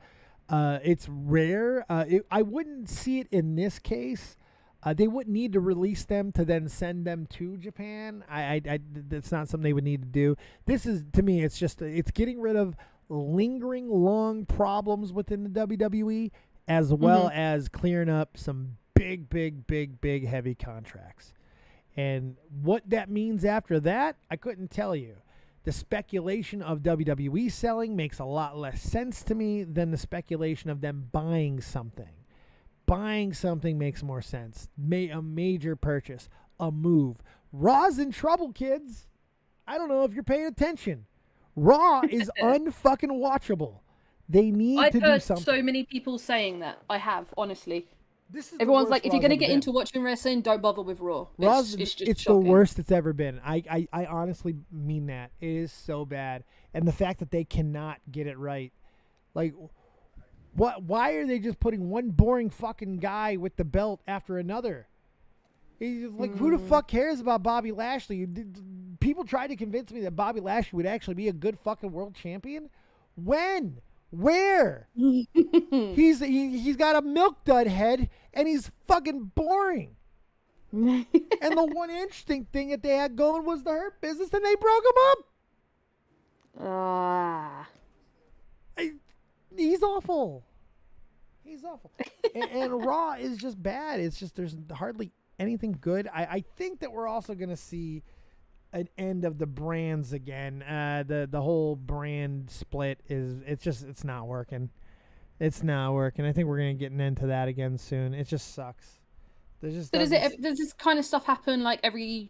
It's rare. I wouldn't see it in this case. They wouldn't need to release them to then send them to Japan. That's not something they would need to do. This is, to me, it's getting rid of lingering long problems within the WWE, as well as clearing up some big heavy contracts. And what that means after that, I couldn't tell you. The speculation of WWE selling makes a lot less sense to me than the speculation of them buying something. Buying something makes more sense. A major purchase, a move. Raw's in trouble, kids. I don't know if you're paying attention. Raw is unfucking watchable. They need to do something. I've heard so many people saying that. I have, honestly. Everyone's like, if you're going to get into watching wrestling, don't bother with Raw. It's the worst it's ever been. I honestly mean that. It is so bad. And the fact that they cannot get it right. Like, why are they just putting one boring fucking guy with the belt after another? Like, who the fuck cares about Bobby Lashley? People tried to convince me that Bobby Lashley would actually be a good fucking world champion. When? Where? He's got a milk dud head and he's fucking boring. And the one interesting thing that they had going was the Hurt Business, and they broke him up. He's awful. He's awful. and Raw is just bad. It's just there's hardly anything good. I think that we're also going to see an end of the brands again. The whole brand split it's not working. It's not working. I think we're going to get into that again soon. It just sucks. Does this kind of stuff happen like every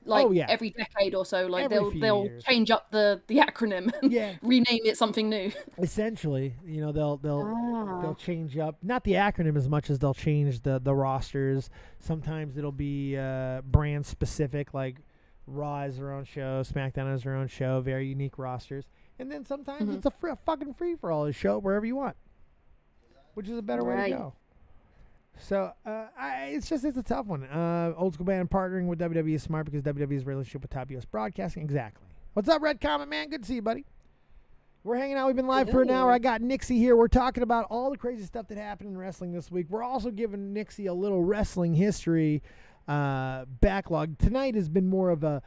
decade or so? Like they'll change up the acronym and rename it something new. Essentially, they'll change up not the acronym as much as they'll change the rosters. Sometimes it'll be brand specific, like Raw has their own show, SmackDown has their own show, very unique rosters. And then sometimes it's a fucking free for all. Show it wherever you want, which is a better way to go. So it's a tough one. Old School Band partnering with WWE is smart because WWE's relationship with Top US Broadcasting. Exactly. What's up, Red Comet Man? Good to see you, buddy. We're hanging out. We've been live for an hour. I got Nixie here. We're talking about all the crazy stuff that happened in wrestling this week. We're also giving Nixie a little wrestling history backlog. Tonight has been more of a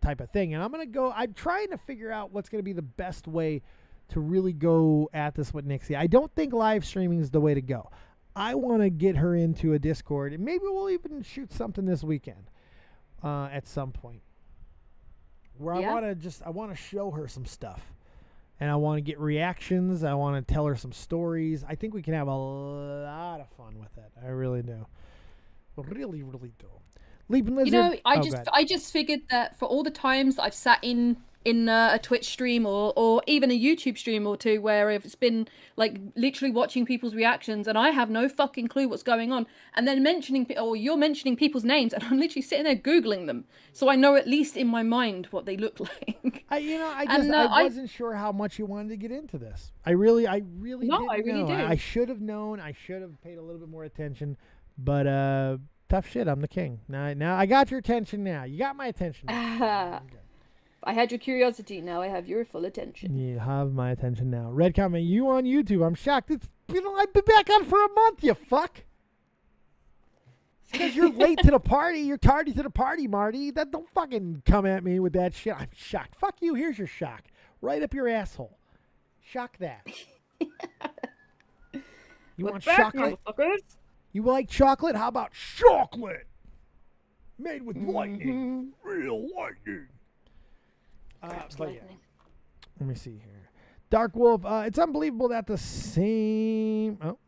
type of thing. And I'm trying to figure out what's going to be the best way to really go at this with Nixie. I don't think live streaming is the way to go. I want to get her into a Discord, and maybe we'll even shoot something this weekend at some point. Where I want to show her some stuff, and I want to get reactions. I want to tell her some stories. I think we can have a lot of fun with it. I really do. Really do. Leaping Lizard. I just figured that for all the times that I've sat in a Twitch stream or even a YouTube stream or two where it's been like literally watching people's reactions and I have no fucking clue what's going on, and then you're mentioning people's names and I'm literally sitting there Googling them so I know at least in my mind what they look like. I wasn't sure how much you wanted to get into this. I really didn't know. Do. I should have known. I should have paid a little bit more attention, but tough shit. I'm the king. Now I got your attention now. You got my attention now. I had your curiosity, now I have your full attention. You have my attention now. Red comment, you on YouTube. I'm shocked. I've been back on for a month, you fuck. Because you're late to the party. You're tardy to the party, Marty. Don't fucking come at me with that shit. I'm shocked. Fuck you. Here's your shock. Right up your asshole. Shock that. You want chocolate? You like chocolate? How about chocolate? Made with lightning. Real lightning. Let me see here. Dark Wolf, it's unbelievable that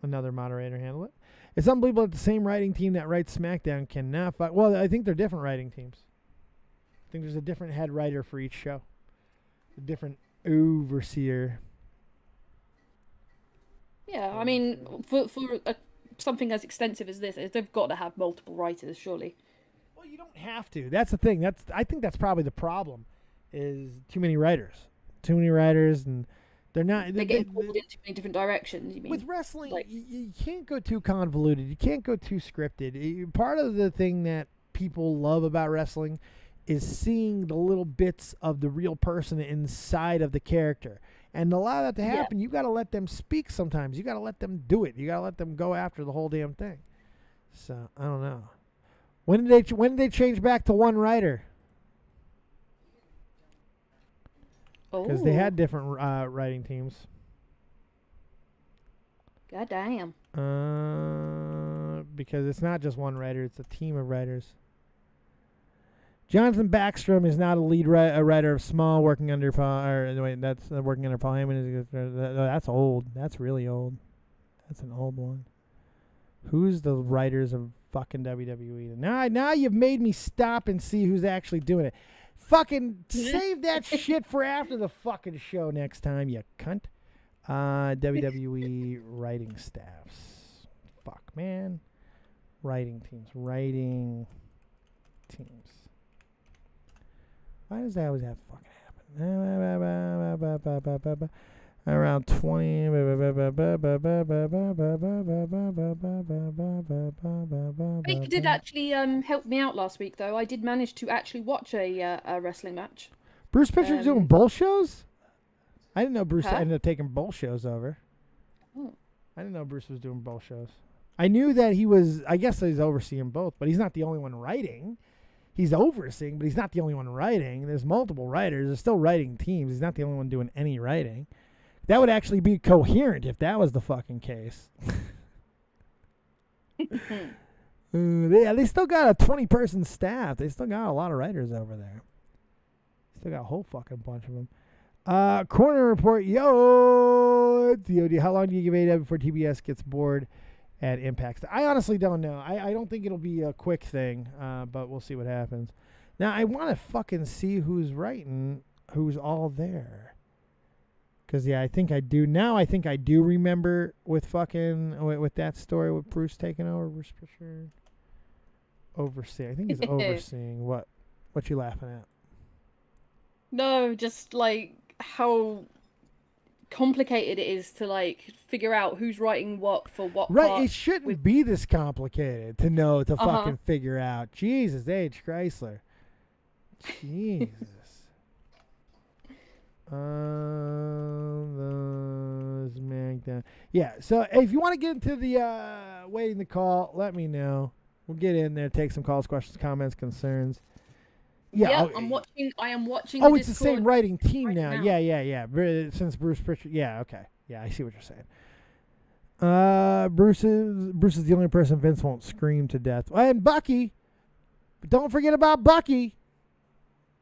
another moderator handled it. It's unbelievable that the same writing team that writes SmackDown cannot fight. Well, I think they're different writing teams. I think there's a different head writer for each show. A different overseer. Yeah, I mean, for something as extensive as this, they've got to have multiple writers, surely. Well, you don't have to. That's the thing. I think that's probably the problem. Is too many writers, and they're getting pulled in too many different directions. You mean with wrestling, you can't go too convoluted. You can't go too scripted. Part of the thing that people love about wrestling is seeing the little bits of the real person inside of the character, And to allow that to happen, you got to let them speak sometimes. You got to let them do it. You got to let them go after the whole damn thing. So, I don't know. When did they change back to one writer? Because they had different writing teams. God damn. Because it's not just one writer; it's a team of writers. Jonathan Backstrom is not a lead writer of Small, working under Paul. Or wait, that's working under Paul Heyman. That's old. That's really old. That's an old one. Who's the writers of fucking WWE? Now you've made me stop and see who's actually doing it. Fucking save that shit for after the fucking show next time, you cunt. WWE writing staffs. Fuck, man. Writing teams. Why does that always have to fucking happen? Around 20. Baker did actually help me out last week, though. I did manage to actually watch a wrestling match. Bruce Pritchard's doing both shows? I didn't know Bruce ended up taking both shows over. Oh. I didn't know Bruce was doing both shows. I knew that he was, I guess he's overseeing both, but he's not the only one writing. He's overseeing, but he's not the only one writing. There's multiple writers. There's still writing teams. He's not the only one doing any writing. That would actually be coherent if that was the fucking case. They still got a 20-person staff. They still got a lot of writers over there. Still got a whole fucking bunch of them. Corner report. Yo, DOD. How long do you give AW before TBS gets bored at Impact? I honestly don't know. I don't think it'll be a quick thing, but we'll see what happens. Now, I want to fucking see who's writing, who's all there. Because, I think I do. Now I think I do remember with that story with Bruce taking over. Bruce Pritchard. Overseeing. I think he's overseeing. What you laughing at? No, just like how complicated it is to like figure out who's writing what for what. Right, part it shouldn't be this complicated to fucking figure out. Jesus H. Chrysler. Jesus. SmackDown. Yeah, so if you want to get into the waiting the call, let me know. We'll get in there, take some calls, questions, comments, concerns. Yeah, I am watching. Oh, the it's the same writing team right now. now. Yeah. Since Bruce Pritchard. Yeah, okay. Yeah, I see what you're saying. Bruce is the only person Vince won't scream to death. And Bucky. But don't forget about Bucky.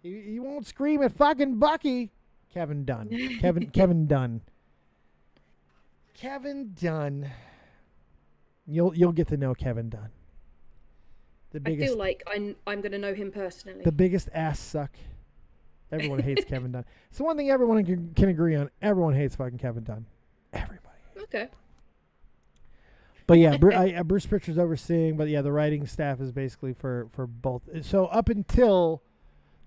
He won't scream at fucking Bucky. Kevin Dunn. Kevin Dunn. Kevin Dunn. You'll get to know Kevin Dunn. I feel like I'm going to know him personally. The biggest ass suck. Everyone hates Kevin Dunn. It's the one thing everyone can agree on. Everyone hates fucking Kevin Dunn. Everybody. Okay. But yeah, Bruce Pritchard's overseeing. But yeah, the writing staff is basically for both. So up until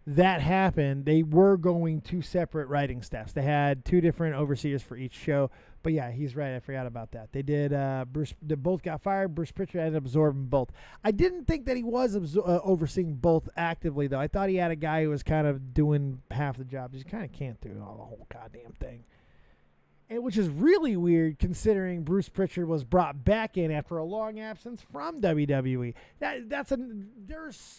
that happened, they were going two separate writing staffs. They had two different overseers for each show. But yeah, he's right. I forgot about that. They did. They both got fired. Bruce Pritchard ended up absorbing both. I didn't think that he was overseeing both actively, though. I thought he had a guy who was kind of doing half the job. He kind of can't do the whole goddamn thing. And which is really weird considering Bruce Pritchard was brought back in after a long absence from WWE.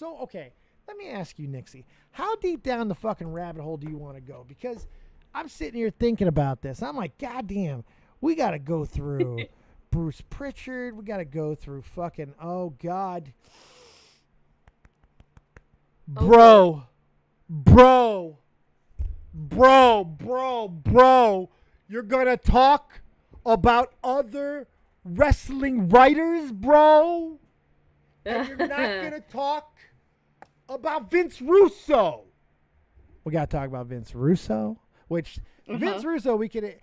Okay. Let me ask you, Nixie, how deep down the fucking rabbit hole do you want to go? Because I'm sitting here thinking about this. I'm like, goddamn, we got to go through Bruce Pritchard. We got to go through fucking, oh, God. Bro. You're going to talk about other wrestling writers, bro? And you're not going to talk about Vince Russo. We got to talk about Vince Russo, which Vince Russo, we could,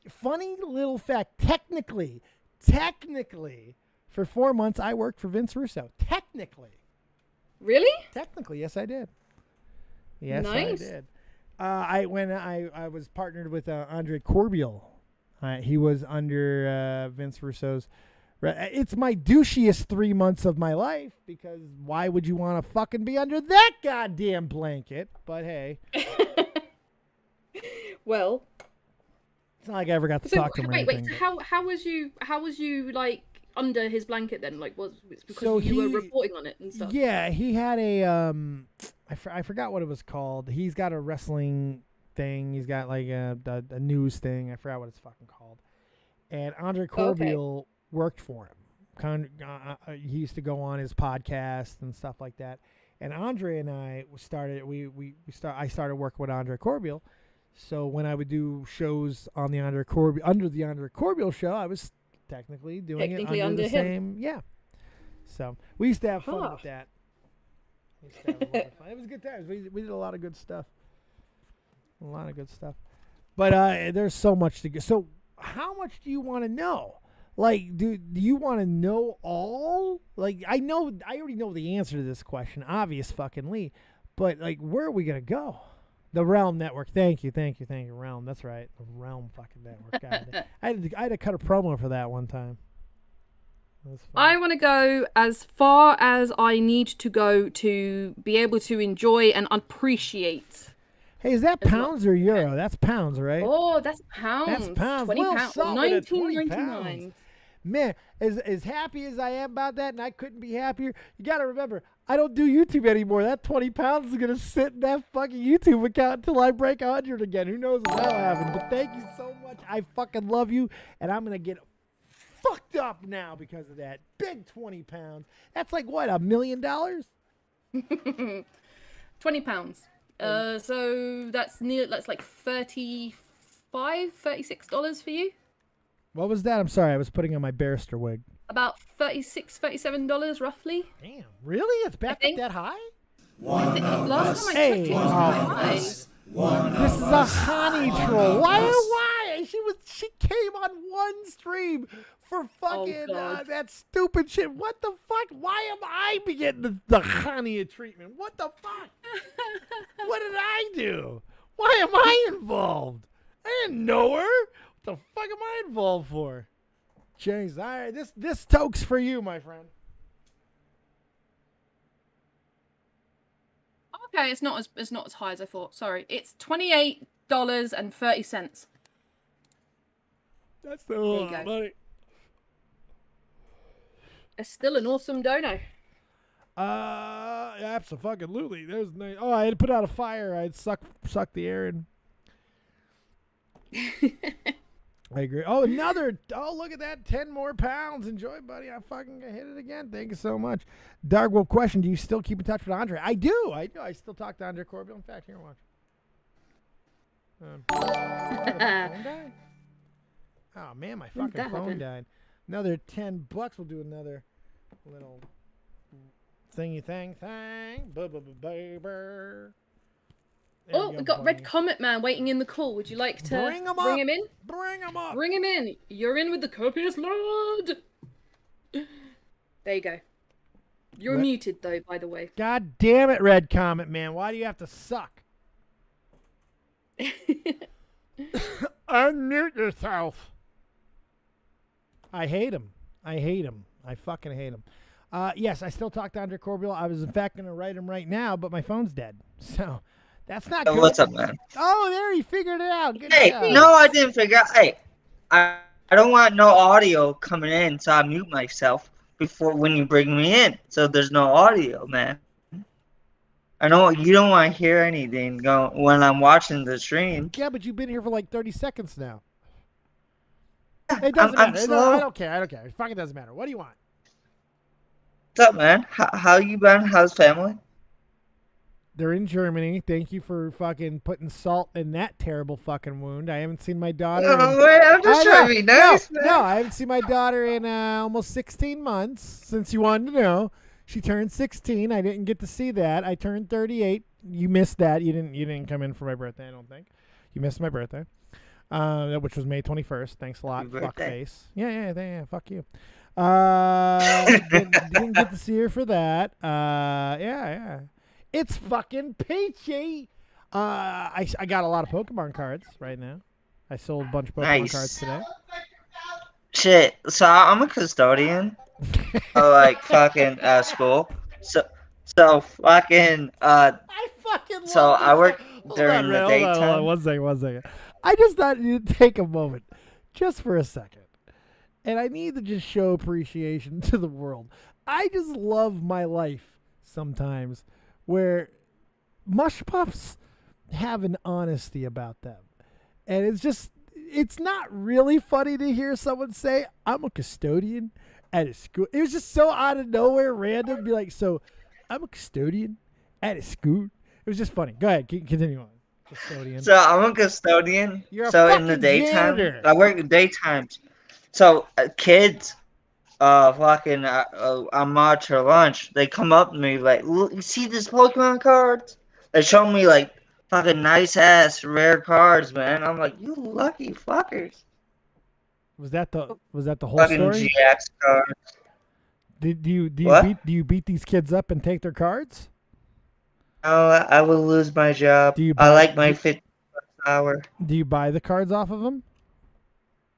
funny little fact, technically, for 4 months, I worked for Vince Russo. Technically. Really? Technically, yes, I did. Yes, nice. I did. When I was partnered with Andre Corbiel. He was under Vince Russo's. It's my douchiest 3 months of my life because why would you want to fucking be under that goddamn blanket? But hey. Well, It's not like I ever got to talk to him or anything. So how was you like under his blanket then? Like, was it because So you were reporting on it and stuff? Yeah, he had a I forgot what it was called. He's got a wrestling thing. He's got like a news thing. I forgot what it's fucking called. And Andre Corbeil worked for him. He used to go on his podcast and stuff like that. And Andre and I started. I started working with Andre Corbeil. So when I would do shows on the under the Andre Corbeil show, I was technically doing it under the same. Yeah. So we used to have fun with that. It was good times. We did a lot of good stuff. But there's so much to go. So how much do you want to know? Like, do you want to know all? Like, I already know the answer to this question, obvious fucking Lee. But like, where are we gonna go? The Realm Network. Thank you, Realm. That's right, the Realm fucking network. God, I had to cut a promo for that one time. I want to go as far as I need to go to be able to enjoy and appreciate. Hey, is that pounds or euro? That's pounds, right? Oh, that's pounds. That's pounds. 20 pounds. $19.99. Man, as happy as I am about that, and I couldn't be happier. You got to remember, I don't do YouTube anymore. That 20 pounds is going to sit in that fucking YouTube account until I break 100 again. Who knows what that'll happen. But thank you so much. I fucking love you, and I'm going to get fucked up now because of that. Big 20 pounds. That's like, what, $1 million? 20 pounds. So that's like $35, $36 for you. What was that? I'm sorry, I was putting on my barrister wig. About $36, $37 roughly. Damn, really? It's back up that high? Last time I checked, it was quite high. This is a honey troll. Why? She came on one stream for fucking that stupid shit. What the fuck? Why am I getting the honey treatment? What the fuck? What did I do? Why am I involved? I didn't know her. What the fuck am I involved for? Jeez, all right, this toke's for you, my friend. Okay, it's not as high as I thought. Sorry, it's $28.30. That's still a lot of money. It's still an awesome dono. Absolutely. There's no. Oh, I had to put out a fire. I'd suck the air in. I agree. Oh, another. Oh, look at that. 10 more pounds. Enjoy, buddy. I fucking hit it again. Thank you so much. Dark Wolf question. Do you still keep in touch with Andre? I do. I still talk to Andre Corbeil. In fact, here, watch. Phone died? Oh, man, my fucking phone died. Another $10. We'll do another little thingy thing. Baby. Oh, we got Red Comet Man waiting in the call. Would you like to bring him in? Bring him up. Bring him in. You're in with the copious blood. There you go. You're muted, though, by the way. God damn it, Red Comet Man. Why do you have to suck? Unmute yourself. I hate him. I fucking hate him. Yes, I still talk to Andre Corbeil. I was, in fact, going to write him right now, but my phone's dead. So... That's not good. What's up, man? Oh, there, you figured it out. Good Hey, job. no, I didn't figure out. Hey, I don't want no audio coming in, so I mute myself before when you bring me in, so there's no audio, man. I know you don't want to hear anything when I'm watching the stream. Yeah, but you've been here for like 30 seconds now. It doesn't matter. Slow. I don't care. It fucking doesn't matter. What do you want? What's up, man? How you been? How's family? They're in Germany. Thank you for fucking putting salt in that terrible fucking wound. I haven't seen my daughter. I'm just trying to be nice, man. No, I haven't seen my daughter in almost 16 months. Since you wanted to know, she turned 16. I didn't get to see that. I turned 38. You missed that. You didn't come in for my birthday. I don't think you missed my birthday, which was May 21st. Thanks a lot, fuckface. Yeah. Fuck you. Didn't get to see her for that. Yeah. It's fucking peachy. I got a lot of Pokemon cards right now. I sold a bunch of Pokemon cards today. Shit. So I'm a custodian. Like fucking school. So fucking I fucking so I work during the daytime. Hold on, one second. I just thought you'd take a moment, just for a second, and I need to just show appreciation to the world. I just love my life sometimes, where Mush Puffs have an honesty about them, and it's not really funny to hear someone say, "I'm a custodian at a school." It was just so out of nowhere, random. Be like, "So, I'm a custodian at a school." It was just funny. Go ahead, continue on. Custodian. So I'm a custodian. You're a so in the fucking daytime, janitor. I work in daytimes. So kids, fucking, on March or lunch, they come up to me like, "Look, you see this Pokemon cards?" They show me like fucking nice ass rare cards, man. I'm like, you lucky fuckers. Was that the whole Fucking story? GX cards. Do What? you beat these kids up and take their cards? Oh, I will lose my job. Do you I buy- like my do- 50 hour. Do you buy the cards off of them?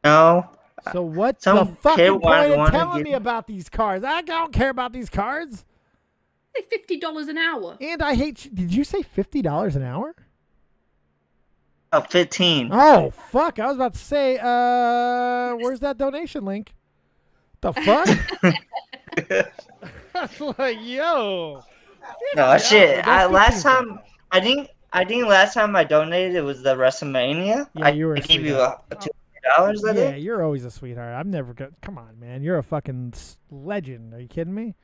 No. So what Some the kid fucking point of wanna telling get- me about these cards? I don't care about these cards. Like $50 an hour. And I hate. Did you say $50 an hour? Oh, 15. Oh fuck! I was about to say, where's that donation link? The fuck? I was like, yo. No shit. that's Last 15 time I think last time I donated it was the WrestleMania. Yeah, you were a I gave you sweetheart. $200. I Yeah, think. you're always a sweetheart. I'm never gonna. Come on, man. You're a fucking legend. Are you kidding me?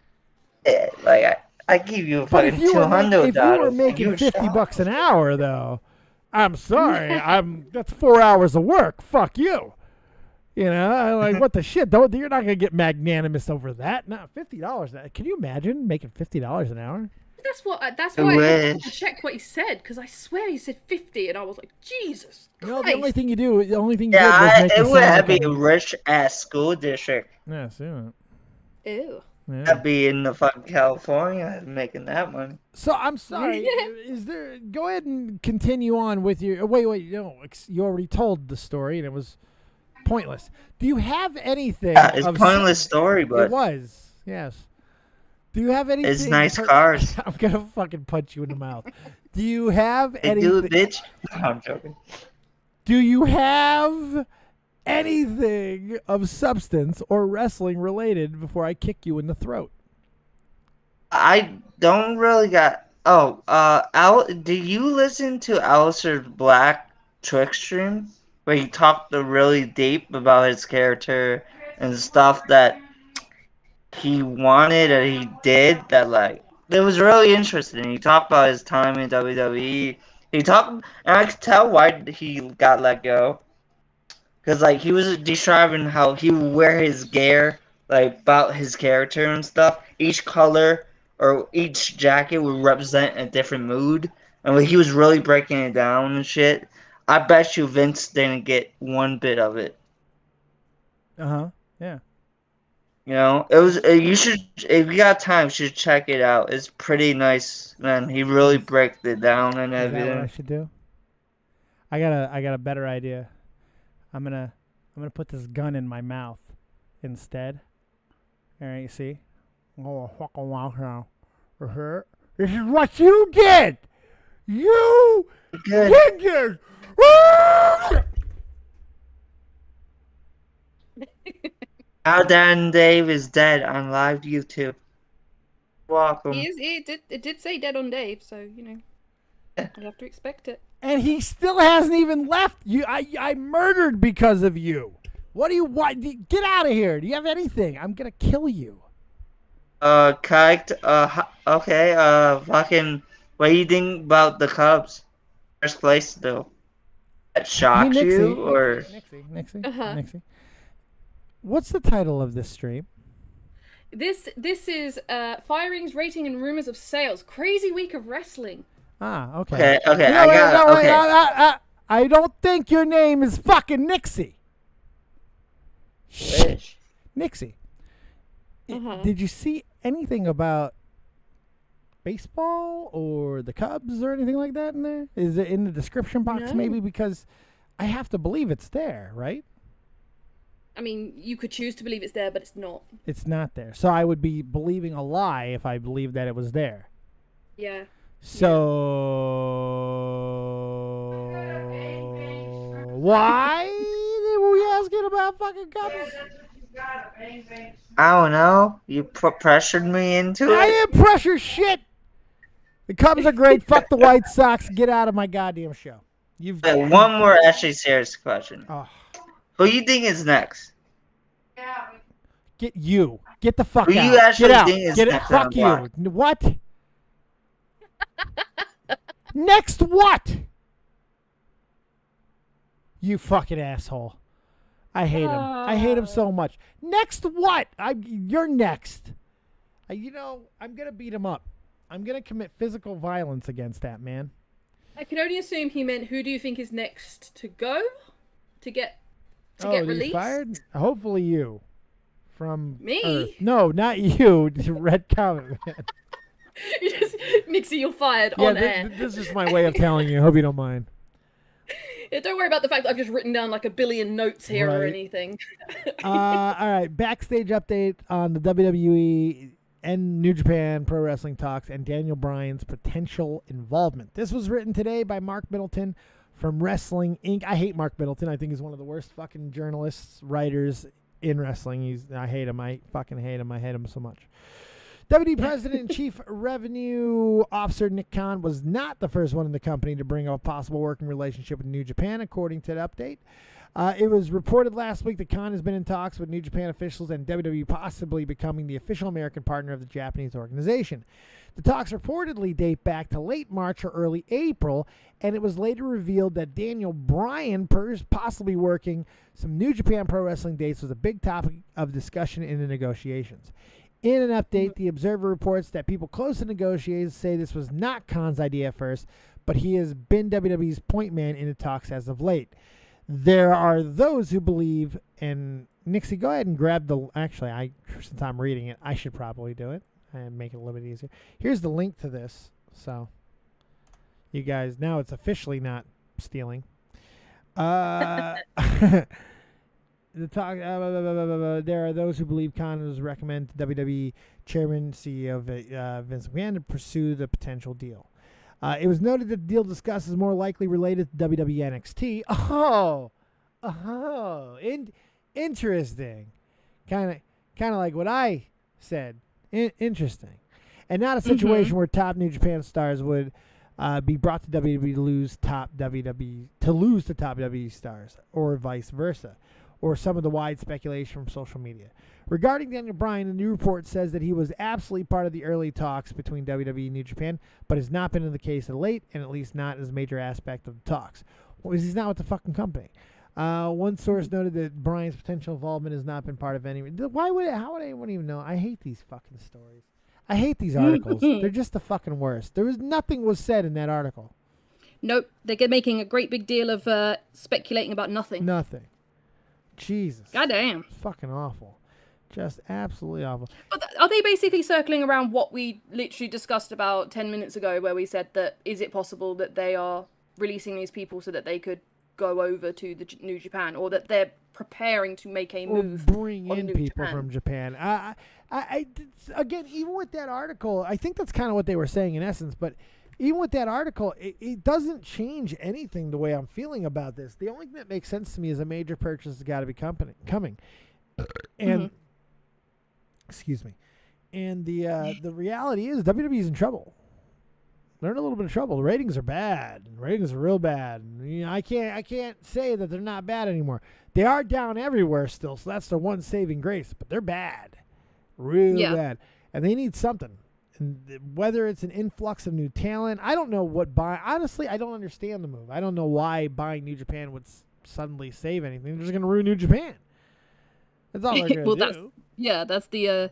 Yeah, like I give you But if fucking you were, $200. if you were making $50 an hour, though, I'm sorry. That's 4 hours of work. Fuck you. You know, I'm like, what the shit? You're not gonna get magnanimous over that. No, $50. Can you imagine making $50 an hour? That's why I had wish. to check what he said, because I swear he said 50, and I was like, Jesus No, Christ. the only thing you did was Yeah, make it you would sound have like be a rich ass school district. Yeah, see that. Ew. Yeah. That'd be in the fucking California making that money. So I'm sorry. Is there? Go ahead and continue on with your. Wait. No, you already told the story, and it was pointless. Do you have anything? Yeah, it's of pointless story, It but was. Yes. Do you have anything? it's nice cars. I'm gonna fucking punch you in the mouth. Do you have Hey, anything? dude, bitch. No, I'm joking. Do you have anything of substance or wrestling related before I kick you in the throat? I don't really got. Oh, do you listen to Aleister Black Trick Stream where he talked really deep about his character and stuff that he wanted and he did that like it was really interesting. He talked about his time in WWE. He talked, and I could tell why he got let go. Cause like he was describing how he would wear his gear, like about his character and stuff. Each color or each jacket would represent a different mood, and he was really breaking it down and shit. I bet you Vince didn't get one bit of it. Yeah. You know, it was. You should, if you got time, you should check it out. It's pretty nice, man. He really breaks it down and Is that everything. what I should do? I got a better idea. I'm gonna put this gun in my mouth instead. All right, you see? Oh, fucking wow! This is what you get. You Good. get this. Now Dan Dave is dead on live YouTube. Welcome. It did say dead on Dave, so, you know, you have to expect it. And he still hasn't even left. I murdered because of you. What do you want? Get out of here. Do you have anything? I'm gonna kill you. Kite. Okay. Fucking. What do you think about the Cubs? First place still. That shocked you, or? Nixie. What's the title of this stream? This is firings, rating, and rumors of sales. Crazy week of wrestling. Ah, okay. Okay. No, wait, Okay. I don't think your name is fucking Nixie. Bitch. Nixie. Did you see anything about baseball or the Cubs or anything like that in there? Is it in the description box No. maybe? Because I have to believe it's there, right? I mean, you could choose to believe it's there, but it's not. It's not there. So I would be believing a lie if I believed that it was there. Yeah. So Why were we asking about fucking Cubs? I don't know. You pressured me into I it. didn't pressure shit. The Cubs are great. Fuck the White Sox. Get out of my goddamn show. Wait, one more actually serious question. Oh, Who you think is next? get you. Get the fuck Who out. you actually Get out. think is Get it. next Fuck on the you. block? What? Next what? You fucking asshole. I hate him. I hate him so much. Next what? You're next. I'm going to beat him up. I'm going to commit physical violence against that man. I can only assume he meant who do you think is next to go? To get released? Fired? Hopefully you. From Me? Earth. No, not you. Red Comet Man. Nixie, you're fired Yeah, on air. this is my way of telling you. Hope you don't mind. Yeah, don't worry about the fact that I've just written down like a billion notes here or Right. anything. All right, backstage update on the WWE and New Japan Pro Wrestling talks and Daniel Bryan's potential involvement. This was written today by Mark Middleton from Wrestling Inc. I hate Mark Middleton. I think he's one of the worst fucking journalists, writers in wrestling. I hate him. I fucking hate him. I hate him so much. WWE President and Chief Revenue Officer Nick Khan was not the first one in the company to bring up a possible working relationship with New Japan, according to the update. It was reported last week that Khan has been in talks with New Japan officials and WWE possibly becoming the official American partner of the Japanese organization. The talks reportedly date back to late March or early April, and it was later revealed that Daniel Bryan possibly working some New Japan Pro Wrestling dates was a big topic of discussion in the negotiations. In an update, the Observer reports that people close to negotiations say this was not Khan's idea at first, but he has been WWE's point man in the talks as of late. There are those who believe, and Nixie, go ahead and grab since I'm reading it, I should probably do it and make it a little bit easier. Here's the link to this, so you guys, now it's officially not stealing. There are those who believe Khan was recommended to WWE Chairman CEO Vince McMahon to pursue the potential deal. It was noted that the deal discussed is more likely related to WWE NXT. Interesting. Kind of like what I said. Interesting. And not a situation where top New Japan stars would be brought to WWE to lose to top WWE stars, or vice versa, or some of the wide speculation from social media. Regarding Daniel Bryan, the new report says that he was absolutely part of the early talks between WWE and New Japan, but has not been in the case of late, and at least not as a major aspect of the talks. Well, he's not with the fucking company. One source noted that Bryan's potential involvement has not been part of any. How would anyone even know? I hate these fucking stories. I hate these articles. They're just the fucking worst. Nothing was said in that article. Nope, they're making a great big deal of speculating about nothing. Nothing. Jesus. Goddamn. Fucking awful. Just absolutely awful. But are they basically circling around what we literally discussed about 10 minutes ago, where we said that is it possible that they are releasing these people so that they could go over to the New Japan, or that they're preparing to make a move or bring on in New people Japan? from Japan? Again, even with that article, I think that's kind of what they were saying in essence, but even with that article, it doesn't change anything the way I'm feeling about this. The only thing that makes sense to me is a major purchase has got to be coming. And excuse me. And the reality is WWE's in trouble. They're in a little bit of trouble. The ratings are bad. Ratings are real bad. I can't say that they're not bad anymore. They are down everywhere still, so that's their one saving grace. But they're bad, real bad, and they need something. And whether it's an influx of new talent, I don't know what honestly, I don't understand the move. I don't know why buying New Japan would suddenly save anything. They're just going to ruin New Japan. That's all they're going to do.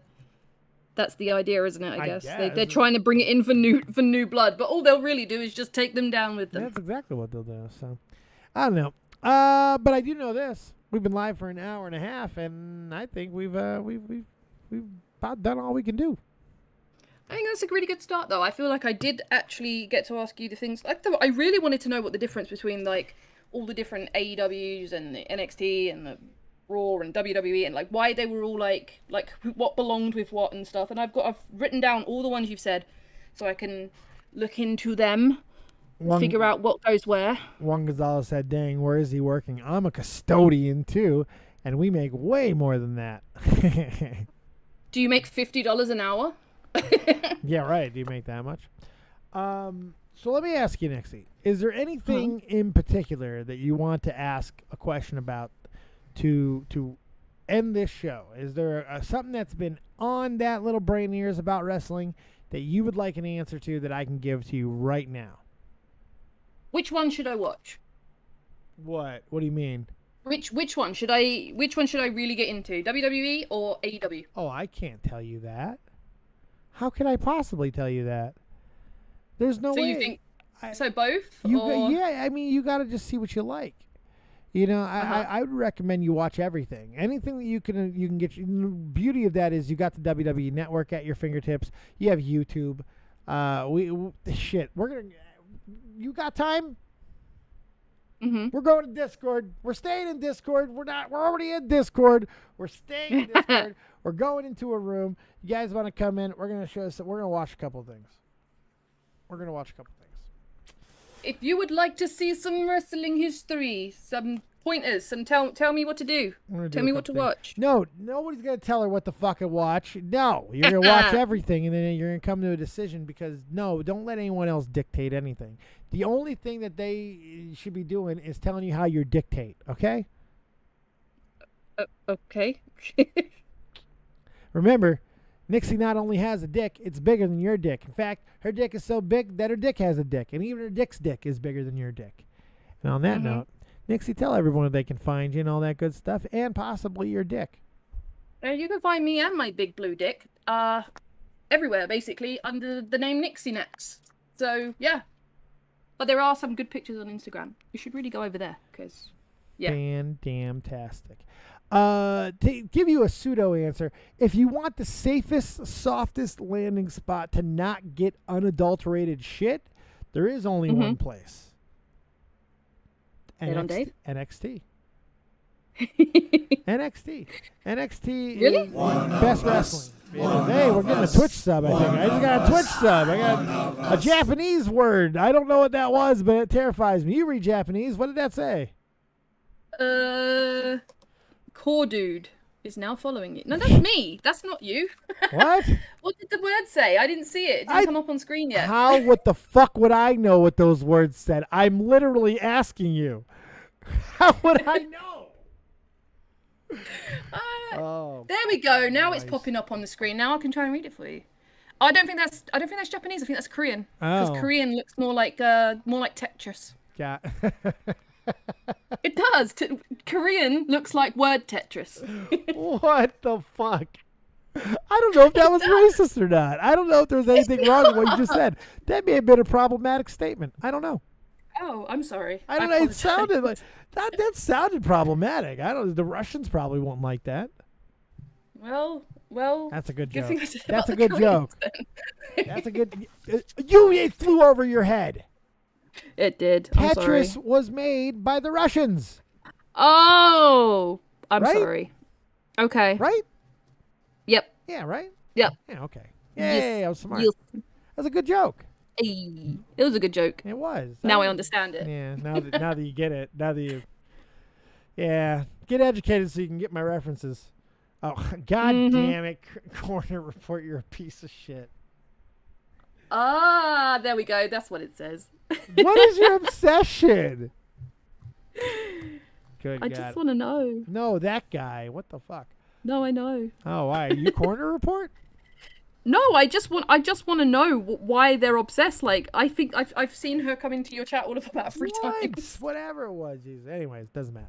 That's the idea, isn't it? I guess. They're trying to bring it in for new blood, but all they'll really do is just take them down with them. That's exactly what they'll do. So I don't know, but I do know this: we've been live for an hour and a half, and I think we've about done all we can do. I think that's a really good start, though. I feel like I did actually get to ask you the things. I really wanted to know what the difference between like all the different AEWs and the NXT and the Raw and WWE and like why they were all like what belonged with what and stuff. And I've written down all the ones you've said, so I can look into them figure out what goes where. Juan Gonzalez said, dang, where is he working? I'm a custodian, too, and we make way more than that. Do you make $50 an hour? Yeah, right. Do you make that much? So let me ask you, Nixie, is there anything in particular that you want to ask a question about to end this show? Is there something that's been on that little brain of yours about wrestling that you would like an answer to that I can give to you right now? Which one should I watch? What? What do you mean? Which one should I really get into? WWE or AEW? Oh, I can't tell you that. How could I possibly tell you that? There's no way. So you think both? Yeah, I mean, you got to just see what you like. You know, I would recommend you watch everything. Anything that you can get. The beauty of that is you got the WWE Network at your fingertips. You have YouTube. We're gonna. You got time? Mm-hmm. We're going to Discord. We're staying in Discord. We're already in Discord. We're staying in Discord. We're going into a room. You guys want to come in? We're gonna show. We're gonna watch a couple of things. If you would like to see some wrestling history, some pointers, tell me what to do. Tell me what to watch. No, nobody's going to tell her what to fucking watch. No, you're going to watch everything, and then you're going to come to a decision because, no, don't let anyone else dictate anything. The only thing that they should be doing is telling you how you dictate, okay? Okay. Remember, Nixie not only has a dick, it's bigger than your dick. In fact, her dick is so big that her dick has a dick, and even her dick's dick is bigger than your dick. And on that note, Nixie, tell everyone where they can find you and all that good stuff, and possibly your dick. You can find me and my big blue dick everywhere, basically, under the name Nixie Nex. So, yeah. But there are some good pictures on Instagram. You should really go over there, because, yeah. Fan-damn-tastic. To give you a pseudo answer, if you want the safest, softest landing spot to not get unadulterated shit, there is only one place. DEADONDAVE? NXT. NXT Really? is best wrestling. Hey, we're getting a Twitch sub, I think. I just got a Twitch sub. I got a Japanese word. I don't know what that was, but it terrifies me. You read Japanese. What did that say? Core dude is now following you. No, that's me. That's not you. What? What did the word say? I didn't see it. It didn't come up on screen yet. What the fuck would I know what those words said? I'm literally asking you. How would I know? There we go. Now it's popping up on the screen. Now I can try and read it for you. I don't think that's Japanese. I think that's Korean. Because Korean looks more like Tetris. Yeah. It does. Korean looks like word Tetris. What the fuck? I don't know if that was racist or not. I don't know if there's anything wrong with what you just said. That may have been a problematic statement. I don't know. Oh, I'm sorry. I don't know. It sounded like that sounded problematic. The Russians probably won't like that. Well. That's a good joke. That's a good joke. That's a good. It flew over your head. It did. Tetris was made by the Russians. Oh, I'm sorry. Okay. Right? Yep. Yeah, right? Yep. Yeah, okay. Yeah, I was smart. Yes. That was a good joke. It was a good joke. It was. Now I understand it. Yeah, now that you get it. Yeah, get educated so you can get my references. Oh, God damn it, Corner Report, you're a piece of shit. Ah, there we go. That's what it says. What is your obsession? Good I God. just want to know. No, that guy. What the fuck? No, I know. Oh, why? Are you Corner Report? No, I just want to know why they're obsessed. Like, I think I've seen her come into your chat all of about 3 times. Whatever it was. Jesus. Anyways, doesn't matter.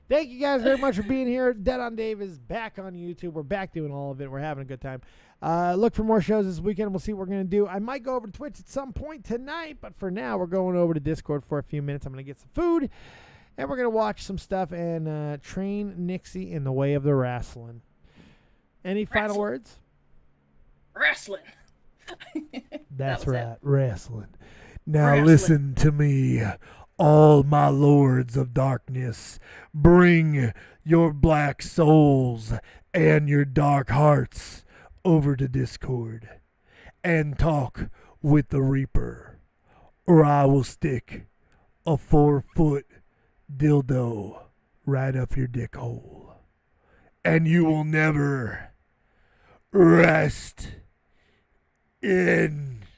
Thank you guys very much for being here. Dead on Dave is back on YouTube. We're back doing all of it. We're having a good time. Look for more shows this weekend. We'll see what we're going to do. I might go over to Twitch at some point tonight, but for now, we're going over to Discord for a few minutes. I'm going to get some food, and we're going to watch some stuff and train Nixie in the way of the wrestling. Any final words? Wrestling. That's right, wrestling. Now listen to me, all my lords of darkness. Bring your black souls and your dark hearts over to Discord and talk with the Reaper or I will stick a 4-foot dildo right up your dick hole. And you will never rest in